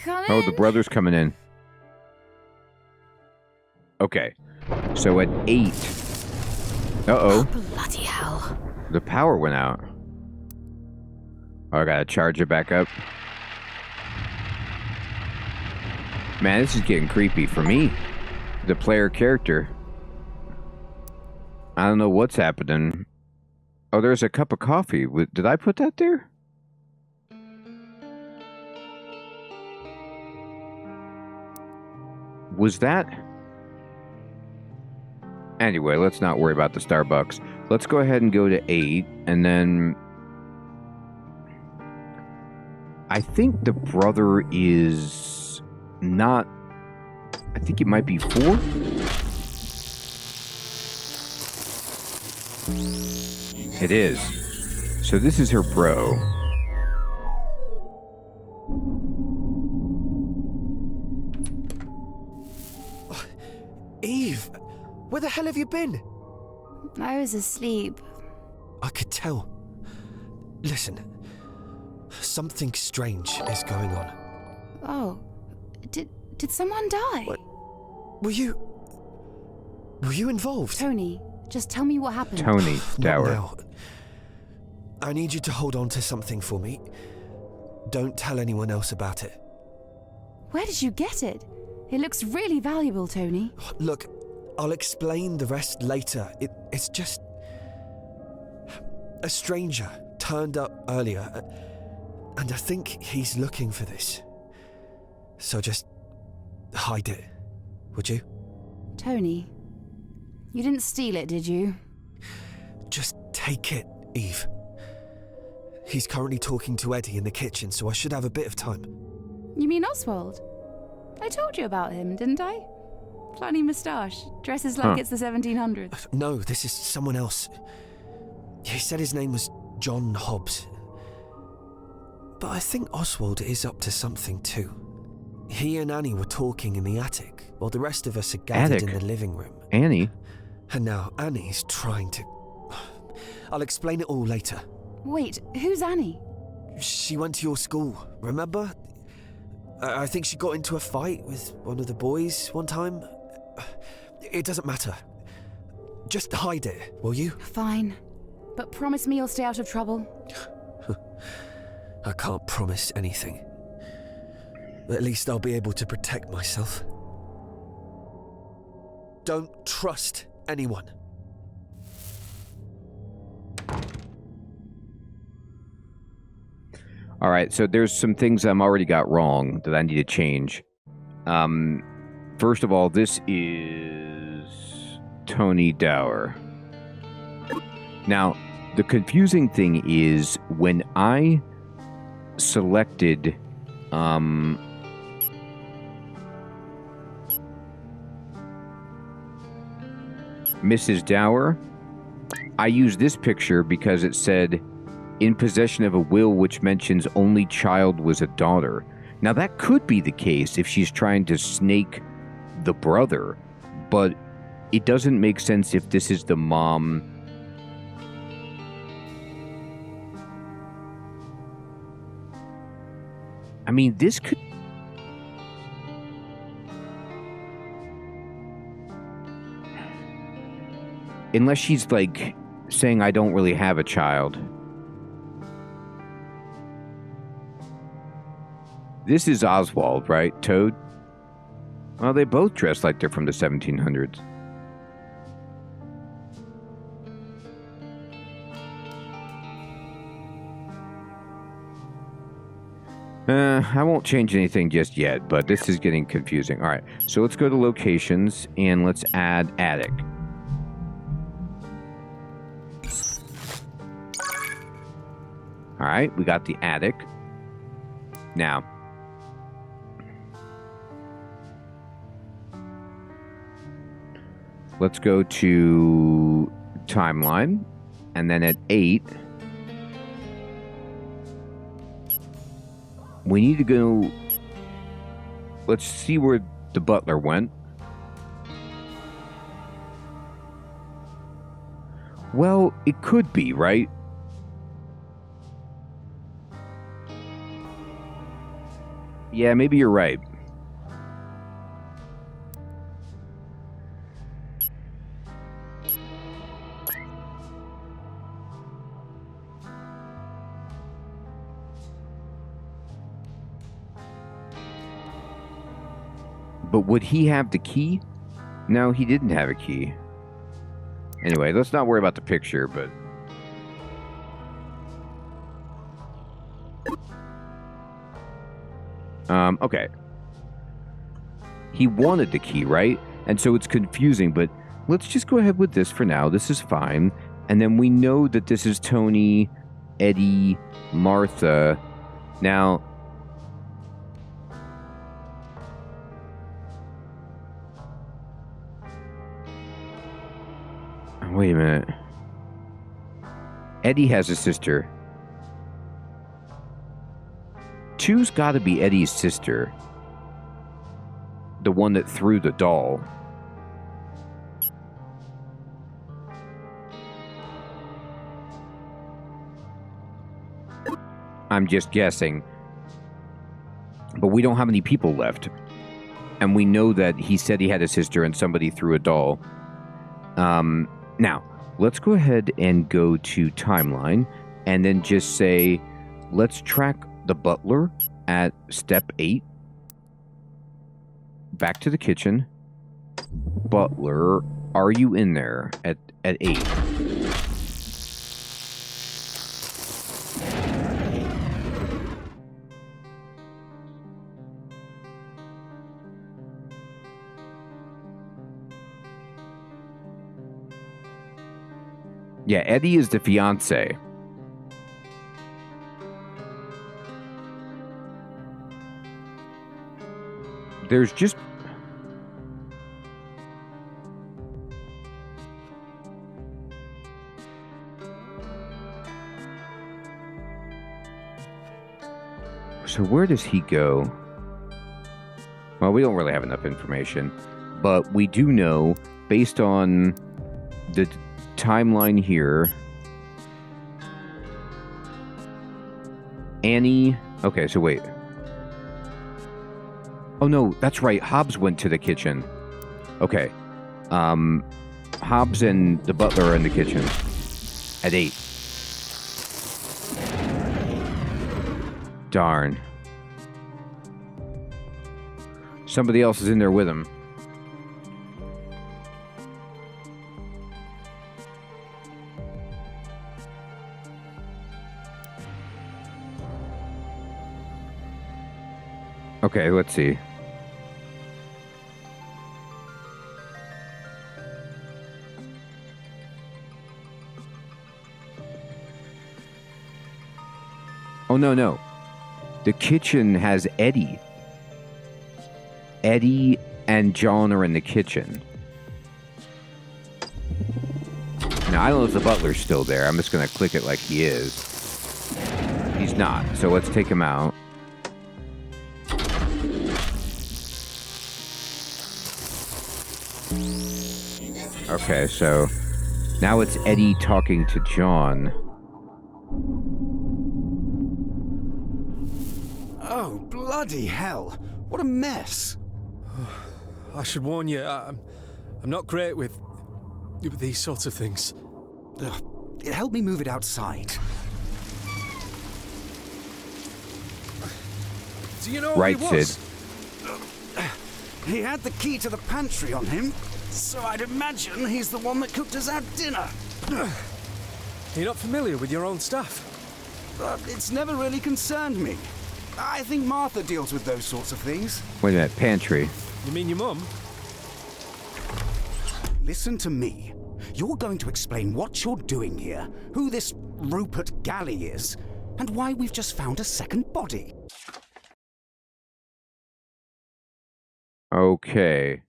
Come Oh, in. the brother's coming in. Okay. So at 8. Uh-oh. Bloody hell. The power went out. Oh, I gotta charge it back up. Man, this is getting creepy for me. The player character. I don't know what's happening. Oh, there's a cup of coffee. Did I put that there? Was that? Anyway, let's not worry about the Starbucks. Let's go ahead and go to 8, and then I think the brother is not. I think it might be 4. It is. So this is her bro. Eve, where the hell have you been? I was asleep. I could tell. Listen, something strange is going on. Oh, did someone die? What? Were you involved? Tony, just tell me what happened. Tony Dower. Now. I need you to hold on to something for me. Don't tell anyone else about it. Where did you get it? It looks really valuable, Tony. Look, I'll explain the rest later. It's just... A stranger turned up earlier, and I think he's looking for this. So just hide it, would you? Tony, you didn't steal it, did you? Just take it, Eve. He's currently talking to Eddie in the kitchen, so I should have a bit of time. You mean Oswald? I told you about him, didn't I? Funny moustache, dresses like it's the 1700s. No, this is someone else. He said his name was John Hobbs. But I think Oswald is up to something too. He and Annie were talking in the attic, while the rest of us are gathered in the living room. Annie? And now Annie's trying to... I'll explain it all later. Wait, who's Annie? She went to your school, remember? I think she got into a fight with one of the boys one time. It doesn't matter. Just hide it, will you? Fine. But promise me you'll stay out of trouble. I can't promise anything. At least I'll be able to protect myself. Don't trust anyone. All right, so there's some things I'm already got wrong that I need to change. First of all, this is Tony Dower. Now, the confusing thing is when I selected Mrs. Dower, I used this picture because it said in possession of a will which mentions only child was a daughter. Now that could be the case if she's trying to snake the brother, but it doesn't make sense if this is the mom. I mean, this could... Unless she's like saying I don't really have a child. This is Oswald, right? Toad? Well, they both dress like they're from the 1700s. I won't change anything just yet, but this is getting confusing. All right, so let's go to locations and let's add attic. All right, we got the attic. Now, let's go to timeline, and then at 8, we need to go let's see where the butler went. Well, it could be, right? Yeah, maybe you're right. But would he have the key? No, he didn't have a key. Anyway, let's not worry about the picture, but... okay. He wanted the key, right? And so it's confusing, but let's just go ahead with this for now. This is fine. And then we know that this is Tony, Eddie, Martha. Now... wait a minute. Eddie has a sister. Two's got to be Eddie's sister. The one that threw the doll. I'm just guessing. But we don't have any people left. And we know that he said he had a sister and somebody threw a doll. Now, let's go ahead and go to timeline and then just say, let's track the butler at step 8. Back to the kitchen. Butler, are you in there at 8? Yeah, Eddie is the fiance. There's just... so where does he go? Well, we don't really have enough information, but we do know, based on the timeline here, Annie... okay, so wait. Oh no, that's right. Hobbs went to the kitchen. Okay. Hobbs and the butler are in the kitchen at 8. Darn. Somebody else is in there with him. Okay, let's see. Oh, no. The kitchen has Eddie. Eddie and John are in the kitchen. Now, I don't know if the butler's still there. I'm just going to click it like he is. He's not, so let's take him out. Okay, so now it's Eddie talking to John. Oh, bloody hell. What a mess. I should warn you, I'm not great with these sorts of things. It helped me move it outside. Do you know right, who he was? Sid. He had the key to the pantry on him, so I'd imagine he's the one that cooked us our dinner. You're not familiar with your own stuff? It's never really concerned me. I think Martha deals with those sorts of things. Wait a minute, pantry. You mean your mum? Listen to me. You're going to explain what you're doing here, who this Rupert Galley is, and why we've just found a second body. Okay.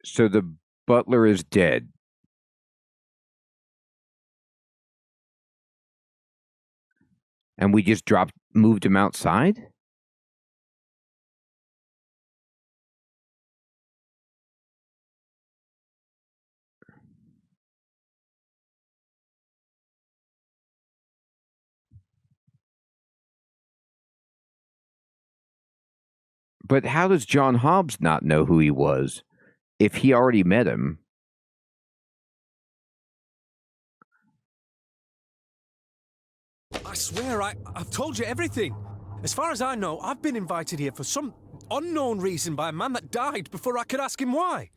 So the butler is dead. And we just moved him outside? But how does John Hobbs not know who he was if he already met him? I swear, I've told you everything. As far as I know, I've been invited here for some unknown reason by a man that died before I could ask him why.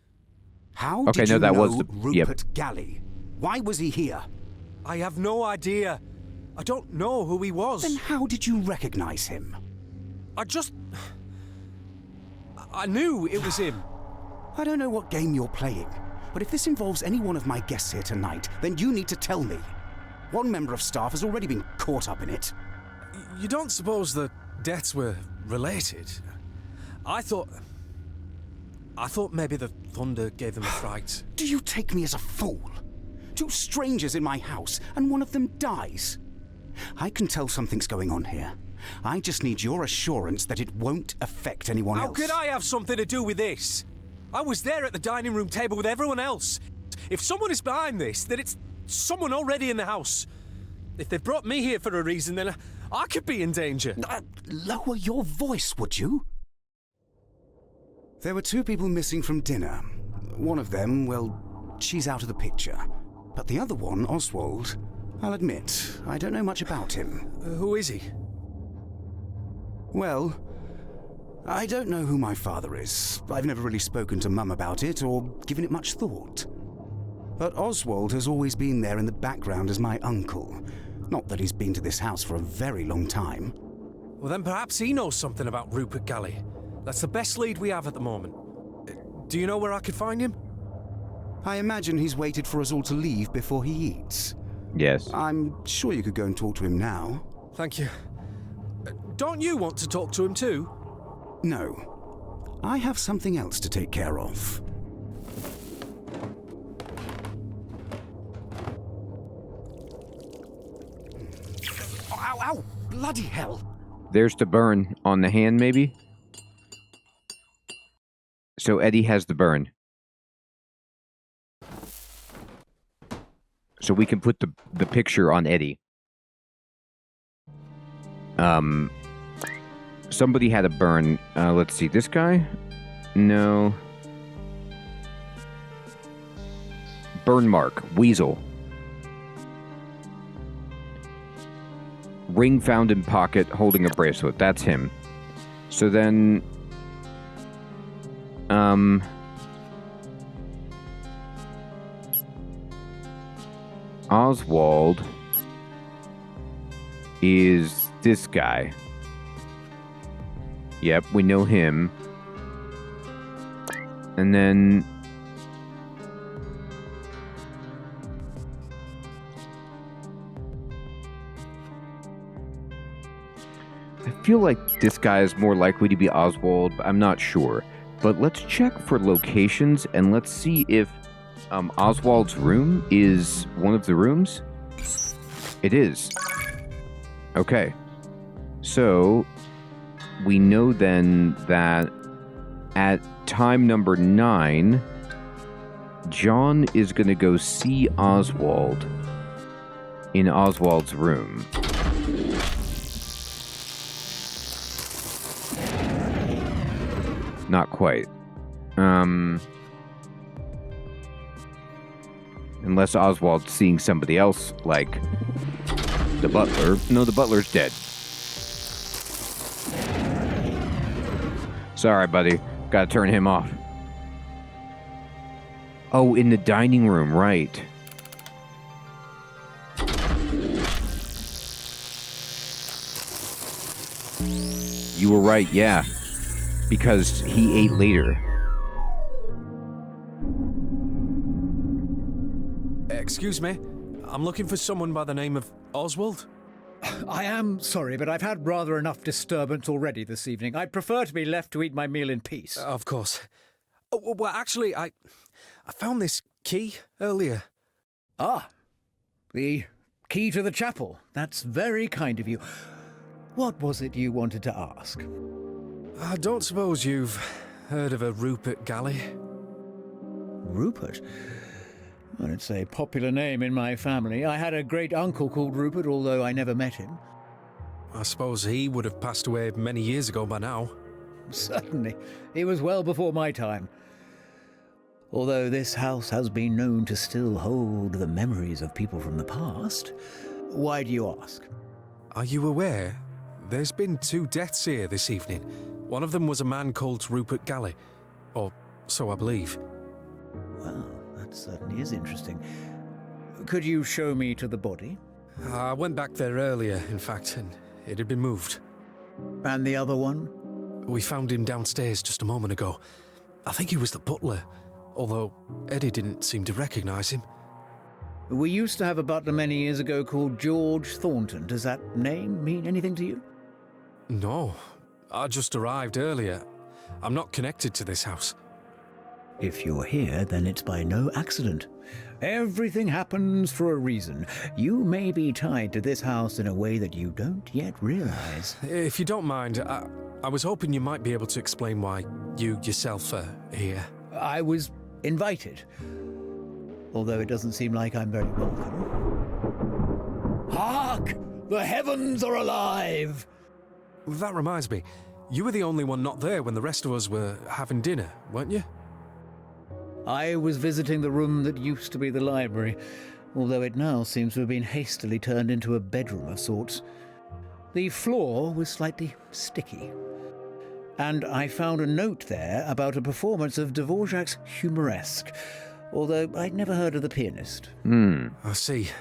How Okay, did no, you that know was the- Rupert Galley? Why was he here? I have no idea. I don't know who he was. Then how did you recognize him? I knew it was him. I don't know what game you're playing, but if this involves any one of my guests here tonight, then you need to tell me. One member of staff has already been caught up in it. You don't suppose the deaths were related? I thought maybe the thunder gave them a fright. Do you take me as a fool? Two strangers in my house, and one of them dies. I can tell something's going on here. I just need your assurance that it won't affect anyone else. How could I have something to do with this? I was there at the dining room table with everyone else. If someone is behind this, then it's someone already in the house. If they've brought me here for a reason, then I could be in danger. Lower your voice, would you? There were two people missing from dinner. One of them, well, she's out of the picture. But the other one, Oswald, I'll admit, I don't know much about him. Who is he? Well, I don't know who my father is. I've never really spoken to Mum about it or given it much thought. But Oswald has always been there in the background as my uncle. Not that he's been to this house for a very long time. Well, then perhaps he knows something about Rupert Galley. That's the best lead we have at the moment. Do you know where I could find him? I imagine he's waited for us all to leave before he eats. Yes. I'm sure you could go and talk to him now. Thank you. Don't you want to talk to him too? No. I have something else to take care of. Ow, ow! Bloody hell! There's the burn on the hand, maybe? So Eddie has the burn. So we can put the picture on Eddie. Somebody had a burn. Let's see. This guy? No. Burn mark. Weasel. Ring found in pocket holding a bracelet. That's him. So then... Oswald is this guy. Yep, we know him. And then... I feel like this guy is more likely to be Oswald, but I'm not sure. But let's check for locations, and let's see if Oswald's room is one of the rooms. It is. Okay. So, we know then that at time number 9, John is going to go see Oswald in Oswald's room. Not quite. Unless Oswald's seeing somebody else, like the butler. No, the butler's dead. Sorry, buddy. Gotta turn him off. Oh, in the dining room, right. You were right, yeah. Because he ate later. Excuse me. I'm looking for someone by the name of Oswald. I am sorry, but I've had rather enough disturbance already this evening. I'd prefer to be left to eat my meal in peace. Of course. Oh, well, actually, I found this key earlier. Ah, the key to the chapel. That's very kind of you. What was it you wanted to ask? I don't suppose you've heard of a Rupert Galley? Rupert? Well, it's a popular name in my family. I had a great uncle called Rupert, although I never met him. I suppose he would have passed away many years ago by now. Certainly. He was well before my time. Although this house has been known to still hold the memories of people from the past. Why do you ask? Are you aware? There's been 2 deaths here this evening. One of them was a man called Rupert Galley. Or so I believe. Well, that certainly is interesting. Could you show me to the body? I went back there earlier, in fact, and it had been moved. And the other one? We found him downstairs just a moment ago. I think he was the butler, although Eddie didn't seem to recognise him. We used to have a butler many years ago called George Thornton. Does that name mean anything to you? No, I just arrived earlier. I'm not connected to this house. If you're here, then it's by no accident. Everything happens for a reason. You may be tied to this house in a way that you don't yet realize. If you don't mind, I was hoping you might be able to explain why you yourself are here. I was invited, although it doesn't seem like I'm very welcome. Hark! The heavens are alive! That reminds me, you were the only one not there when the rest of us were having dinner, weren't you? I was visiting the room that used to be the library, although it now seems to have been hastily turned into a bedroom of sorts. The floor was slightly sticky, and I found a note there about a performance of Dvorak's Humoresque, although I'd never heard of the pianist. I see.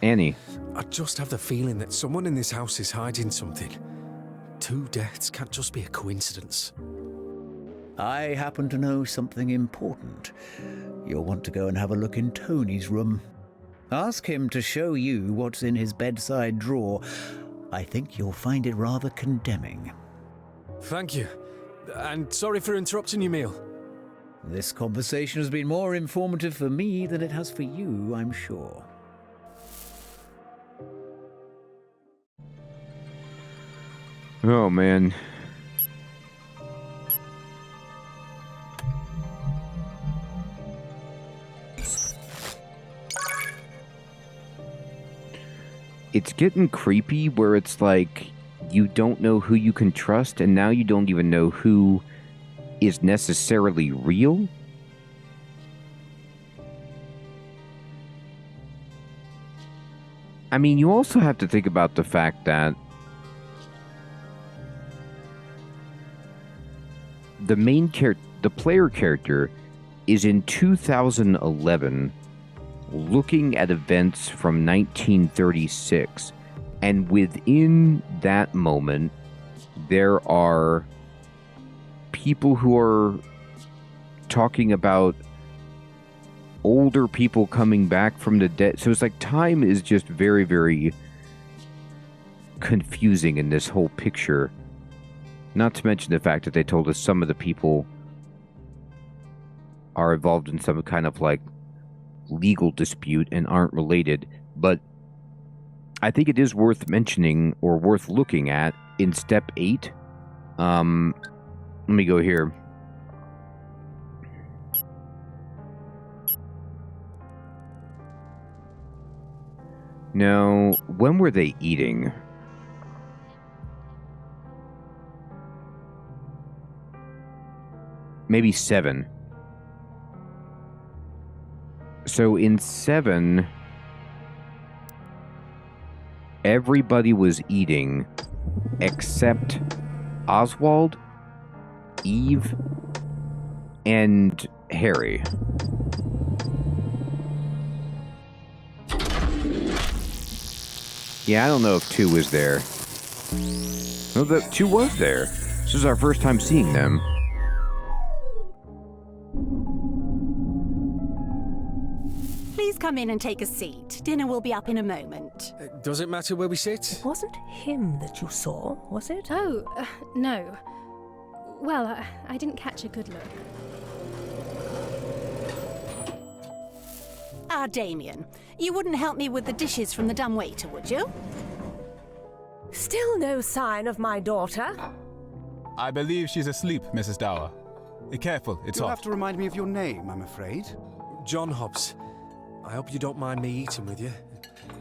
Annie. I just have the feeling that someone in this house is hiding something. 2 deaths can't just be a coincidence. I happen to know something important. You'll want to go and have a look in Tony's room. Ask him to show you what's in his bedside drawer. I think you'll find it rather condemning. Thank you. And sorry for interrupting your meal. This conversation has been more informative for me than it has for you, I'm sure. Oh, man. It's getting creepy where it's like you don't know who you can trust, and now you don't even know who is necessarily real. I mean, you also have to think about the fact that the player character is in 2011 looking at events from 1936, and within that moment there are people who are talking about older people coming back from the dead. So it's like time is just very, very confusing in this whole picture. Not to mention the fact that they told us some of the people are involved in some kind of like legal dispute and aren't related. But I think it is worth mentioning or worth looking at in step 8. Let me go here. Now, when were they eating? Maybe 7. So in 7, everybody was eating except Oswald, Eve, and Harry. Yeah, I don't know if 2 was there. No, the 2 was there. This is our first time seeing them. Please come in and take a seat. Dinner will be up in a moment. Does it matter where we sit? It wasn't him that you saw, was it? Oh, no. Well, I didn't catch a good look. Ah, Damien, you wouldn't help me with the dishes from the dumbwaiter, would you? Still no sign of my daughter. I believe she's asleep, Mrs. Dower. Careful, it's You'll hot. have to remind me of your name, I'm afraid. John Hobbs. I hope you don't mind me eating with you.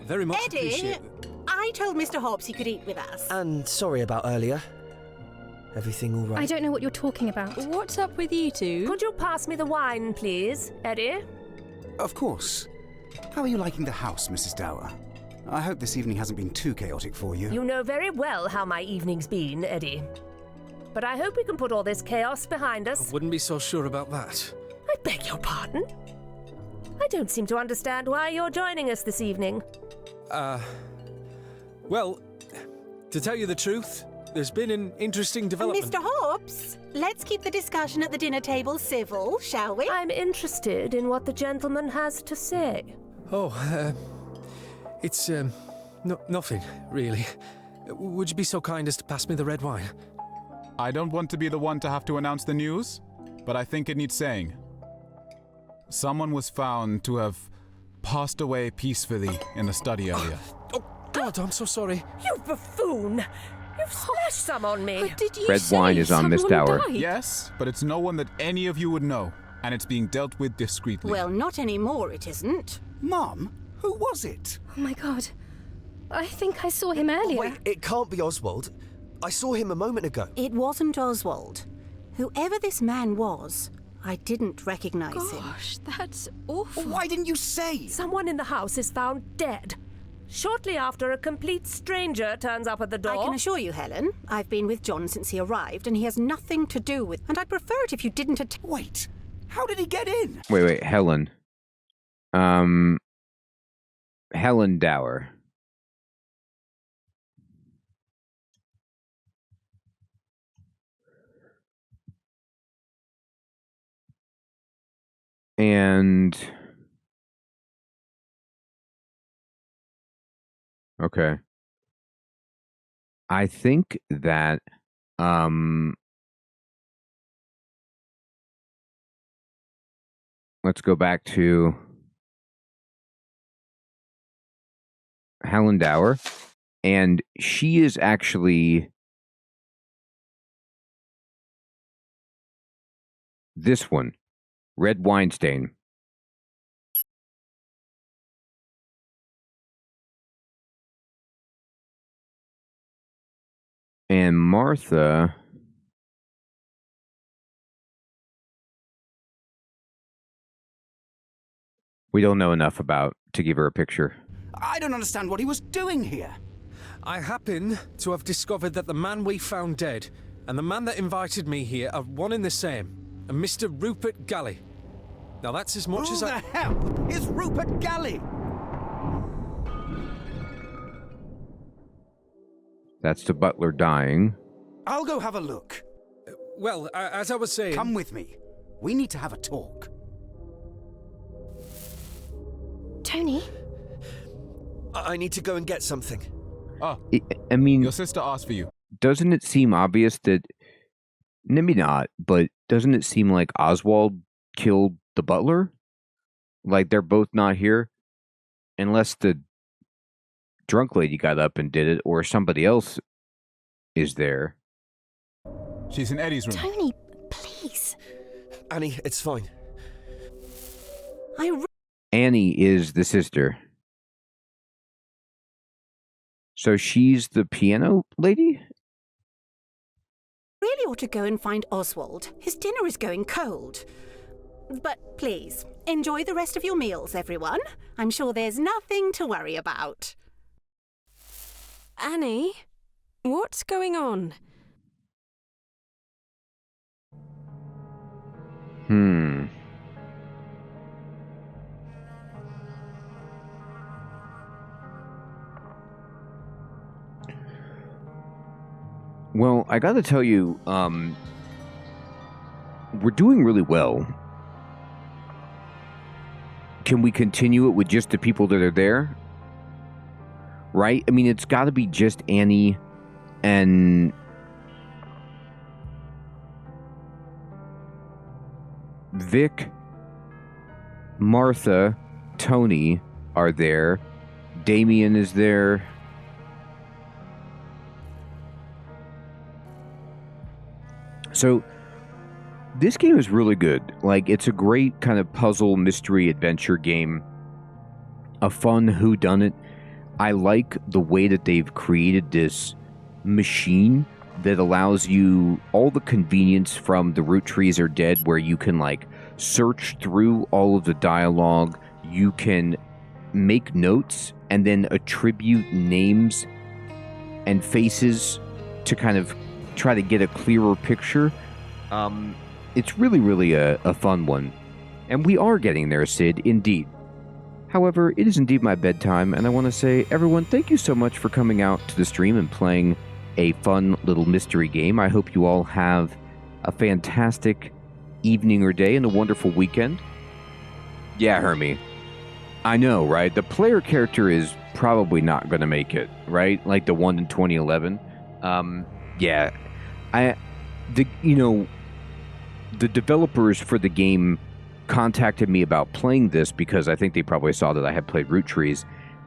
Very much Eddie, appreciate it. I told Mr. Hobbs he could eat with us. And sorry about earlier. Everything all right? I don't know what you're talking about. What's up with you two? Could you pass me the wine, please, Eddie? Of course. How are you liking the house, Mrs. Dower? I hope this evening hasn't been too chaotic for you. You know very well how my evening's been, Eddie. But I hope we can put all this chaos behind us. I wouldn't be so sure about that. I beg your pardon? I don't seem to understand why you're joining us this evening. Well, to tell you the truth, there's been an interesting development. Mr. Hobbs, let's keep the discussion at the dinner table civil, shall we? I'm interested in what the gentleman has to say. Oh, it's, nothing, really. Would you be so kind as to pass me the red wine? I don't want to be the one to have to announce the news, but I think it needs saying. Someone was found to have passed away peacefully in the study earlier. Oh, God, I'm so sorry. You buffoon! You've splashed some on me. But did you Red say wine is on Miss someone Dower. died? Yes, but it's no one that any of you would know, and it's being dealt with discreetly. Well, not anymore, it isn't. Mum, who was it? Oh my god. I think I saw him earlier. Wait, it can't be Oswald. I saw him a moment ago. It wasn't Oswald. Whoever this man was, I didn't recognize him. Gosh, that's awful. Why didn't you say? Someone in the house is found dead. Shortly after, a complete stranger turns up at the door. I can assure you, Helen, I've been with John since he arrived, and he has nothing to do with... And I'd prefer it if you didn't Wait, how did he get in? Wait, Helen. Helen Dower. And okay. I think that let's go back to Helen Dower, and she is actually this one. Red wine stain. And Martha... we don't know enough about to give her a picture. I don't understand what he was doing here. I happen to have discovered that the man we found dead and the man that invited me here are one and the same. A Mr. Rupert Galley. Now that's as much as Who the hell is Rupert Galley? That's the butler dying. I'll go have a look. Well, as I was saying... Come with me. We need to have a talk. Tony? I need to go and get something. Oh, I mean... your sister asked for you. Doesn't it seem obvious that... maybe not, but doesn't it seem like Oswald killed the butler? Like they're both not here? Unless the drunk lady got up and did it, or somebody else is there. She's in Eddie's room. Tony, please. Annie, it's fine. Annie is the sister. So she's the piano lady? Really ought to go and find Oswald. His dinner is going cold. But please, enjoy the rest of your meals, everyone. I'm sure there's nothing to worry about. Annie, what's going on? Well, I gotta tell you, we're doing really well. Can we continue it with just the people that are there? Right? I mean, it's gotta be just Annie and... Vic, Martha, Tony are there. Damien is there. So this game is really good. Like, it's a great kind of puzzle, mystery, adventure game. A fun whodunit. I like the way that they've created this machine that allows you all the convenience from The Root Trees Are Dead, where you can, like, search through all of the dialogue. You can make notes and then attribute names and faces to kind of try to get a clearer picture. It's really, really a fun one. And we are getting there, Sid, indeed. However, it is indeed my bedtime, and I want to say, everyone, thank you so much for coming out to the stream and playing a fun little mystery game. I hope you all have a fantastic evening or day and a wonderful weekend. Yeah, Hermie. I know, right? The player character is probably not going to make it, right? Like the one in 2011. Yeah. The developers for the game contacted me about playing this because I think they probably saw that I had played Root Trees,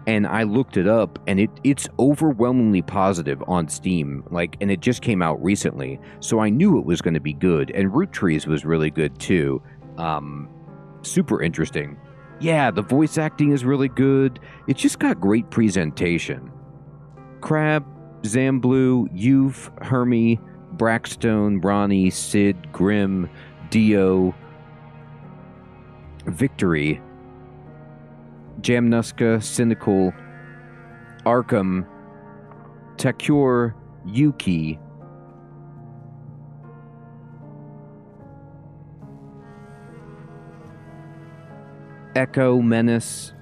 and I looked it up, and it's overwhelmingly positive on Steam, and it just came out recently, so I knew it was going to be good, and Root Trees was really good too. Super interesting. Yeah, the voice acting is really good. It's just got great presentation. Crab, Zamblu, Youth, Hermie, Brackstone, Ronnie, Sid, Grim, Dio, Victory, Jamnuska, Cynical, Arkham, Takure, Yuki, Echo, Menace,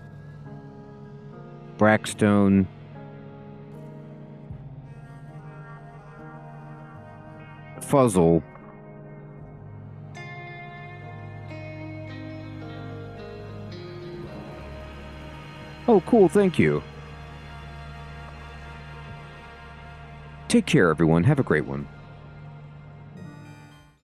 Brackstone, Fuzzle, oh, cool, thank you. Take care, everyone. Have a great one.